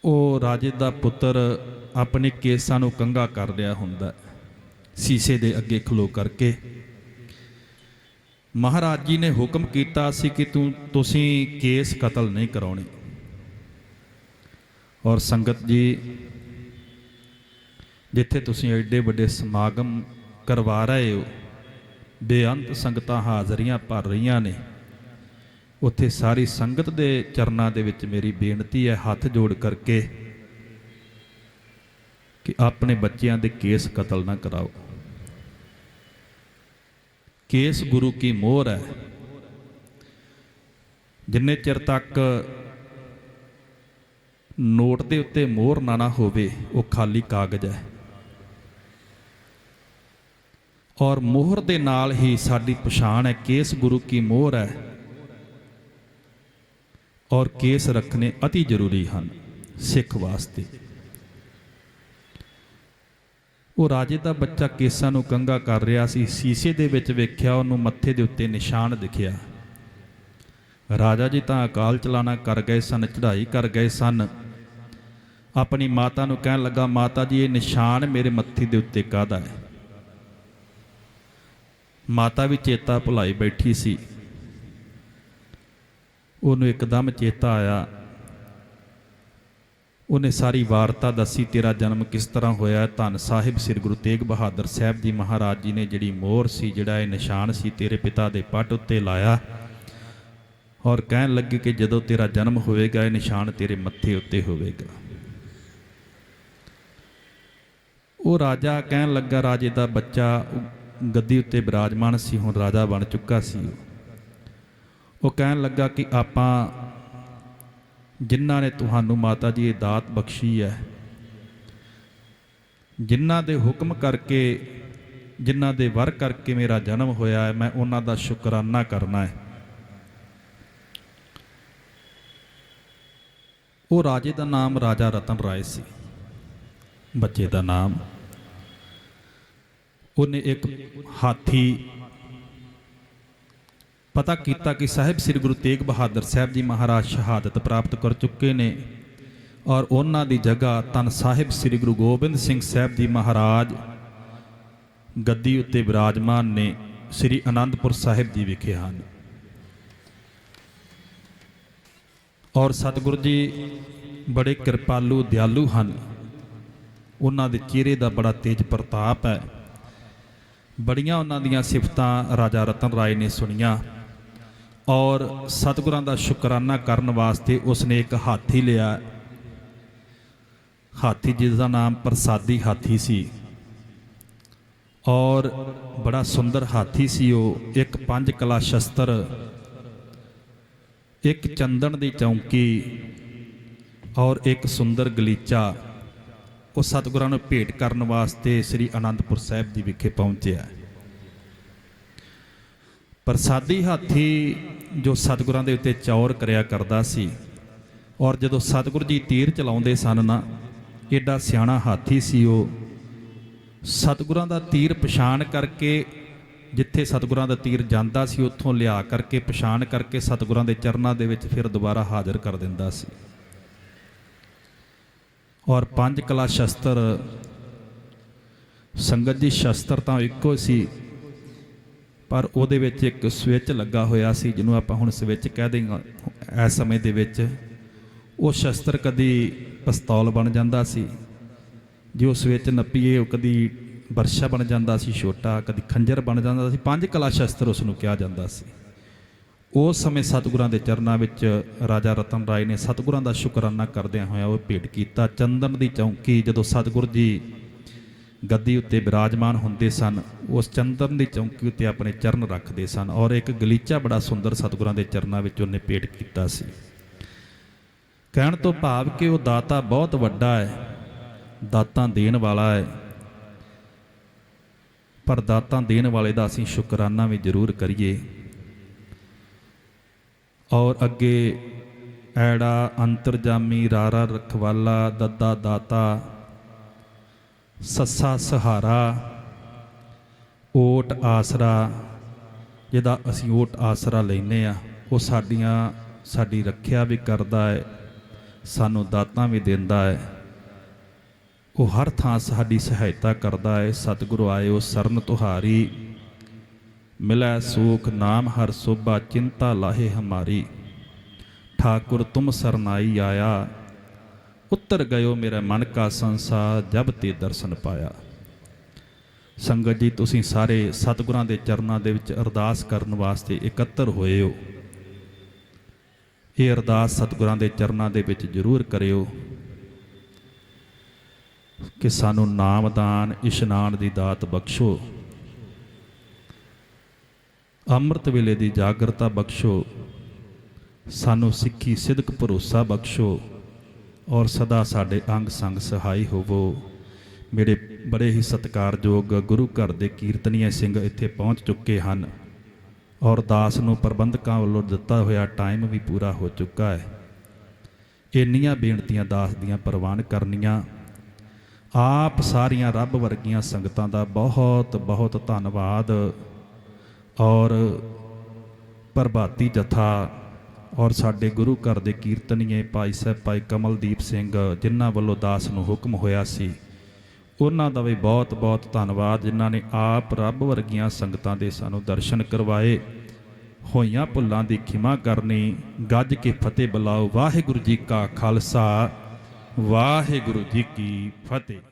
ਉਹ ਰਾਜੇ ਦਾ ਪੁੱਤਰ ਆਪਣੇ ਕੇਸਾਂ ਨੂੰ ਕੰਘਾ ਕਰ ਰਿਹਾ ਹੁੰਦਾ ਸ਼ੀਸ਼ੇ ਦੇ ਅੱਗੇ ਖਲੋ ਕਰਕੇ। ਮਹਾਰਾਜ ਜੀ ਨੇ ਹੁਕਮ ਕੀਤਾ ਸੀ ਕਿ ਤੁਸੀਂ ਕੇਸ ਕਤਲ ਨਹੀਂ ਕਰਾਉਣੇ। ਔਰ ਸੰਗਤ ਜੀ, ਜਿੱਥੇ ਤੁਸੀਂ ਐਡੇ ਵੱਡੇ ਸਮਾਗਮ ਕਰਵਾ ਰਹੇ ਹੋ, ਬੇਅੰਤ ਸੰਗਤਾਂ ਹਾਜ਼ਰੀਆਂ ਭਰ ਰਹੀਆਂ ਨੇ, ਉੱਥੇ ਸਾਰੀ ਸੰਗਤ ਦੇ ਚਰਨਾਂ ਦੇ ਵਿੱਚ ਮੇਰੀ ਬੇਨਤੀ ਹੈ ਹੱਥ ਜੋੜ ਕਰਕੇ ਕਿ ਆਪਣੇ ਬੱਚਿਆਂ ਦੇ ਕੇਸ ਕਤਲ ਨਾ ਕਰਾਓ। ਕੇਸ ਗੁਰੂ ਕੀ ਮੋਹਰ ਹੈ। ਜਿੰਨੇ ਚਿਰ ਤੱਕ ਨੋਟ ਦੇ ਉੱਤੇ ਮੋਹਰ ਨਾ ਹੋਵੇ ਉਹ ਖਾਲੀ ਕਾਗਜ਼ ਹੈ। ਔਰ ਮੋਹਰ ਦੇ ਨਾਲ ਹੀ ਸਾਡੀ ਪਛਾਣ ਹੈ। ਕੇਸ ਗੁਰੂ ਕੀ ਮੋਹਰ ਹੈ। ਔਰ ਕੇਸ ਰੱਖਣੇ ਅਤੀ ਜ਼ਰੂਰੀ ਹਨ ਸਿੱਖ ਵਾਸਤੇ। ਉਹ ਰਾਜੇ ਦਾ ਬੱਚਾ ਕੇਸਾਂ ਨੂੰ ਕੰਘਾ ਕਰ ਰਿਹਾ ਸੀ। ਸ਼ੀਸ਼ੇ ਦੇ ਵਿੱਚ ਵੇਖਿਆ, ਉਹਨੂੰ ਮੱਥੇ ਦੇ ਉੱਤੇ ਨਿਸ਼ਾਨ ਦਿਖਿਆ। ਰਾਜਾ ਜੀ ਤਾਂ ਅਕਾਲ ਚਲਾਣਾ ਕਰ ਗਏ ਸਨ, ਚੜ੍ਹਾਈ ਕਰ ਗਏ ਸਨ। ਆਪਣੀ ਮਾਤਾ ਨੂੰ ਕਹਿਣ ਲੱਗਾ, ਮਾਤਾ ਜੀ, ਇਹ ਨਿਸ਼ਾਨ ਮੇਰੇ ਮੱਥੇ ਦੇ ਉੱਤੇ ਕਾਹਦਾ ਹੈ? ਮਾਤਾ ਵੀ ਚੇਤਾ ਭੁਲਾਈ ਬੈਠੀ ਸੀ। ਉਹਨੂੰ ਇੱਕਦਮ ਚੇਤਾ ਆਇਆ। ਉਹਨੇ ਸਾਰੀ ਵਾਰਤਾ ਦੱਸੀ, ਤੇਰਾ ਜਨਮ ਕਿਸ ਤਰ੍ਹਾਂ ਹੋਇਆ। ਧੰਨ ਸਾਹਿਬ ਸ੍ਰੀ ਗੁਰੂ ਤੇਗ ਬਹਾਦਰ ਸਾਹਿਬ ਜੀ ਮਹਾਰਾਜ ਜੀ ਨੇ ਜਿਹੜੀ ਮੋਹਰ ਸੀ, ਜਿਹੜਾ ਇਹ ਨਿਸ਼ਾਨ ਸੀ, ਤੇਰੇ ਪਿਤਾ ਦੇ ਪੱਟ ਉੱਤੇ ਲਾਇਆ। ਔਰ ਕਹਿਣ ਲੱਗੇ ਕਿ ਜਦੋਂ ਤੇਰਾ ਜਨਮ ਹੋਵੇਗਾ ਇਹ ਨਿਸ਼ਾਨ ਤੇਰੇ ਮੱਥੇ ਉੱਤੇ ਹੋਵੇਗਾ। ਉਹ ਰਾਜਾ ਕਹਿਣ ਲੱਗਾ, ਰਾਜੇ ਦਾ ਬੱਚਾ ਗੱਦੀ ਉੱਤੇ ਬਿਰਾਜਮਾਨ ਸੀ, ਹੁਣ ਰਾਜਾ ਬਣ ਚੁੱਕਾ ਸੀ। ਉਹ ਕਹਿਣ ਲੱਗਾ ਕਿ ਆਪਾਂ ਜਿਨ੍ਹਾਂ ਨੇ ਤੁਹਾਨੂੰ ਮਾਤਾ ਜੀ ਇਹ ਦਾਤ ਬਖਸ਼ੀ ਹੈ, ਜਿਨ੍ਹਾਂ ਦੇ ਹੁਕਮ ਕਰਕੇ, ਜਿਨ੍ਹਾਂ ਦੇ ਵਰ ਕਰਕੇ ਮੇਰਾ ਜਨਮ ਹੋਇਆ ਹੈ, ਮੈਂ ਉਹਨਾਂ ਦਾ ਸ਼ੁਕਰਾਨਾ ਕਰਨਾ ਹੈ। ਉਹ ਰਾਜੇ ਦਾ ਨਾਮ ਰਾਜਾ ਰਤਨ ਰਾਏ ਸੀ, ਬੱਚੇ ਦਾ ਨਾਮ। ਉਹਨੇ ਇੱਕ ਹਾਥੀ ਪਤਾ ਕੀਤਾ ਕਿ ਸਾਹਿਬ ਸ੍ਰੀ ਗੁਰੂ ਤੇਗ ਬਹਾਦਰ ਸਾਹਿਬ ਜੀ ਮਹਾਰਾਜ ਸ਼ਹਾਦਤ ਪ੍ਰਾਪਤ ਕਰ ਚੁੱਕੇ ਨੇ। ਔਰ ਉਹਨਾਂ ਦੀ ਜਗ੍ਹਾ ਧੰਨ ਸਾਹਿਬ ਸ੍ਰੀ ਗੁਰੂ ਗੋਬਿੰਦ ਸਿੰਘ ਸਾਹਿਬ ਜੀ ਮਹਾਰਾਜ ਗੱਦੀ ਉੱਤੇ ਬਿਰਾਜਮਾਨ ਨੇ, ਸ੍ਰੀ ਅਨੰਦਪੁਰ ਸਾਹਿਬ ਜੀ ਵਿਖੇ ਹਨ। ਔਰ ਸਤਿਗੁਰੂ ਜੀ ਬੜੇ ਕਿਰਪਾਲੂ ਦਿਆਲੂ ਹਨ। ਉਹਨਾਂ ਦੇ ਚਿਹਰੇ ਦਾ ਬੜਾ ਤੇਜ ਪ੍ਰਤਾਪ ਹੈ। ਬੜੀਆਂ ਉਹਨਾਂ ਦੀਆਂ ਸਿਫਤਾਂ ਰਾਜਾ ਰਤਨ ਰਾਏ ਨੇ ਸੁਣੀਆਂ। ਔਰ ਸਤਿਗੁਰਾਂ ਦਾ ਸ਼ੁਕਰਾਨਾ ਕਰਨ ਵਾਸਤੇ ਉਸਨੇ ਇੱਕ ਹਾਥੀ ਲਿਆ। ਹਾਥੀ ਜਿਸ ਦਾ ਨਾਮ ਪ੍ਰਸਾਦੀ ਹਾਥੀ ਸੀ। ਔਰ ਬੜਾ ਸੁੰਦਰ ਹਾਥੀ ਸੀ ਉਹ। ਇੱਕ 5 ਕਲਾ ਸ਼ਸਤਰ, ਇੱਕ ਚੰਦਨ ਦੀ ਚੌਂਕੀ ਔਰ ਇੱਕ ਸੁੰਦਰ ਗਲੀਚਾ ਉਹ ਸਤਿਗੁਰਾਂ ਨੂੰ ਭੇਟ ਕਰਨ ਵਾਸਤੇ ਸ੍ਰੀ ਅਨੰਦਪੁਰ ਸਾਹਿਬ ਜੀ ਵਿਖੇ ਪਹੁੰਚਿਆ। ਪ੍ਰਸਾਦੀ ਹਾਥੀ ਜੋ ਸਤਿਗੁਰਾਂ ਦੇ ਉੱਤੇ ਚੌਰ ਕਰਿਆ ਕਰਦਾ ਸੀ। ਔਰ ਜਦੋਂ ਸਤਿਗੁਰੂ ਜੀ ਤੀਰ ਚਲਾਉਂਦੇ ਸਨ ਨਾ, ਏਡਾ ਸਿਆਣਾ ਹਾਥੀ ਸੀ ਉਹ। ਸਤਿਗੁਰਾਂ ਦਾ ਤੀਰ ਪਛਾਣ ਕਰਕੇ, ਜਿੱਥੇ ਸਤਿਗੁਰਾਂ ਦਾ ਤੀਰ ਜਾਂਦਾ ਸੀ ਉੱਥੋਂ ਲਿਆ ਕਰਕੇ ਪਛਾਣ ਕਰਕੇ ਸਤਿਗੁਰਾਂ ਦੇ ਚਰਨਾਂ ਦੇ ਵਿੱਚ ਫਿਰ ਦੁਬਾਰਾ ਹਾਜ਼ਰ ਕਰ ਦਿੰਦਾ ਸੀ। ਔਰ 5 ਕਲਾ ਸ਼ਸਤਰ, ਸੰਗਤ ਜੀ ਸ਼ਸਤਰ ਤਾਂ ਇੱਕੋ ਸੀ, ਪਰ ਉਹਦੇ ਵਿੱਚ ਇੱਕ ਸਵਿੱਚ ਲੱਗਾ ਹੋਇਆ ਸੀ, ਜਿਹਨੂੰ ਆਪਾਂ ਹੁਣ ਸਵਿੱਚ ਕਹਿ ਦੇਂਗੇ ਇਸ ਸਮੇਂ ਦੇ ਵਿੱਚ। ਉਹ ਸ਼ਸਤਰ ਕਦੀ ਪਿਸਤੌਲ ਬਣ ਜਾਂਦਾ ਸੀ, ਜੇ ਉਹ ਸਵਿੱਚ ਨੱਪੀਏ ਉਹ ਕਦੀ ਬਰਸ਼ਾ ਬਣ ਜਾਂਦਾ ਸੀ ਛੋਟਾ, ਕਦੀ ਖੰਜਰ ਬਣ ਜਾਂਦਾ ਸੀ। 5 ਕਲਾ ਸ਼ਸਤਰ ਉਸ ਨੂੰ ਕਿਹਾ ਜਾਂਦਾ ਸੀ। ਉਸ ਸਮੇਂ ਸਤਿਗੁਰਾਂ ਦੇ ਚਰਨਾਂ ਵਿੱਚ ਰਾਜਾ ਰਤਨ ਰਾਏ ਨੇ ਸਤਿਗੁਰਾਂ ਦਾ ਸ਼ੁਕਰਾਨਾ ਕਰਦਿਆਂ ਹੋਇਆ ਉਹ ਭੇਟ ਕੀਤਾ। ਚੰਦਨ ਦੀ ਚੌਂਕੀ, ਜਦੋਂ ਸਤਿਗੁਰ ਜੀ ਗੱਦੀ ਉੱਤੇ ਬਿਰਾਜਮਾਨ ਹੁੰਦੇ ਸਨ, ਉਸ ਚੰਦਨ ਦੀ ਚੌਂਕੀ ਉੱਤੇ ਆਪਣੇ ਚਰਨ ਰੱਖਦੇ ਸਨ, ਔਰ ਇੱਕ ਗਲੀਚਾ ਬੜਾ ਸੁੰਦਰ ਸਤਿਗੁਰਾਂ ਦੇ ਚਰਨਾਂ ਵਿੱਚ ਉਹਨੇ ਭੇਟ ਕੀਤਾ ਸੀ। ਕਹਿਣ ਤੋਂ ਭਾਵ ਕਿ ਉਹ ਦਾਤਾ ਬਹੁਤ ਵੱਡਾ ਹੈ, ਦਾਤਾਂ ਦੇਣ ਵਾਲਾ ਹੈ, ਪਰ ਦਾਤਾਂ ਦੇਣ ਵਾਲੇ ਦਾ ਅਸੀਂ ਸ਼ੁਕਰਾਨਾ ਵੀ ਜ਼ਰੂਰ ਕਰੀਏ। ਔਰ ਅੱਗੇ ਐੜਾ ਅੰਤਰਜਾਮੀ, ਰਾਰਾ ਰਖਵਾਲਾ, ਦੱਦਾ ਦਾਤਾ, ਸੱਸਾ ਸਹਾਰਾ, ਓਟ ਆਸਰਾ, ਜਿਹਦਾ ਅਸੀਂ ਓਟ ਆਸਰਾ ਲੈਂਦੇ ਹਾਂ, ਉਹ ਸਾਡੀ ਰੱਖਿਆ ਵੀ ਕਰਦਾ ਹੈ, ਸਾਨੂੰ ਦਾਤਾਂ ਵੀ ਦਿੰਦਾ ਹੈ, ਉਹ ਹਰ ਥਾਂ ਸਾਡੀ ਸਹਾਇਤਾ ਕਰਦਾ ਹੈ। ਸਤਿਗੁਰੂ ਆਇਓ ਸਰਨ ਤੁਹਾਰੀ, ਮਿਲੈ ਸੂਖ ਨਾਮ ਹਰ ਸੋਭਾ, ਚਿੰਤਾ ਲਾਹੇ ਹਮਾਰੀ, ਠਾकुर तुम सरनाई आया, उत्तर गयो मेरा मन का संसार, जब ते दर्शन पाया। संगत जी तुसीं सारे सतगुरां दे चरनां दे विच अरदास करन वास्ते इकत्तर होए हो। ये अरदास सतगुरां दे चरनां दे विच जरूर करियो कि सानू नामदान इशनान दी दात बख्शो, अमृत वेले दी जागरता बख्शो, सानू सिੱਖੀ सिदक भरोसा बख्शो, और सदा साडे अंग संग सहाय होवो। मेरे बड़े ही सत्कारयोग गुरु घर के कीर्तनीय सिंह इत्थे पहुँच चुके हैं, और दास नूं प्रबंधकां वल्लों दिता होया टाइम भी पूरा हो चुका है। इन्नियां बेनतियां दास दियां प्रवान करनियां। आप सारियां रब वर्गियां संगतां दा बहुत बहुत धन्नवाद। और प्रभाती जथा और साडे गुरु घर के कीर्तनीय भाई साहब भाई कमलदीप सिंह, जिन्हां वल्लों दास नूं हुक्म होया सी, उन्हां दा भी बहुत बहुत धन्नवाद, जिन्हां ने आप रब वर्गियां संगतां दे सानूं दर्शन करवाए। होइयां भुल्लां दी खिमा करनी, गज के फतेह बुलाओ। वाहिगुरू जी का खालसा, वाहिगुरू जी की फतेह।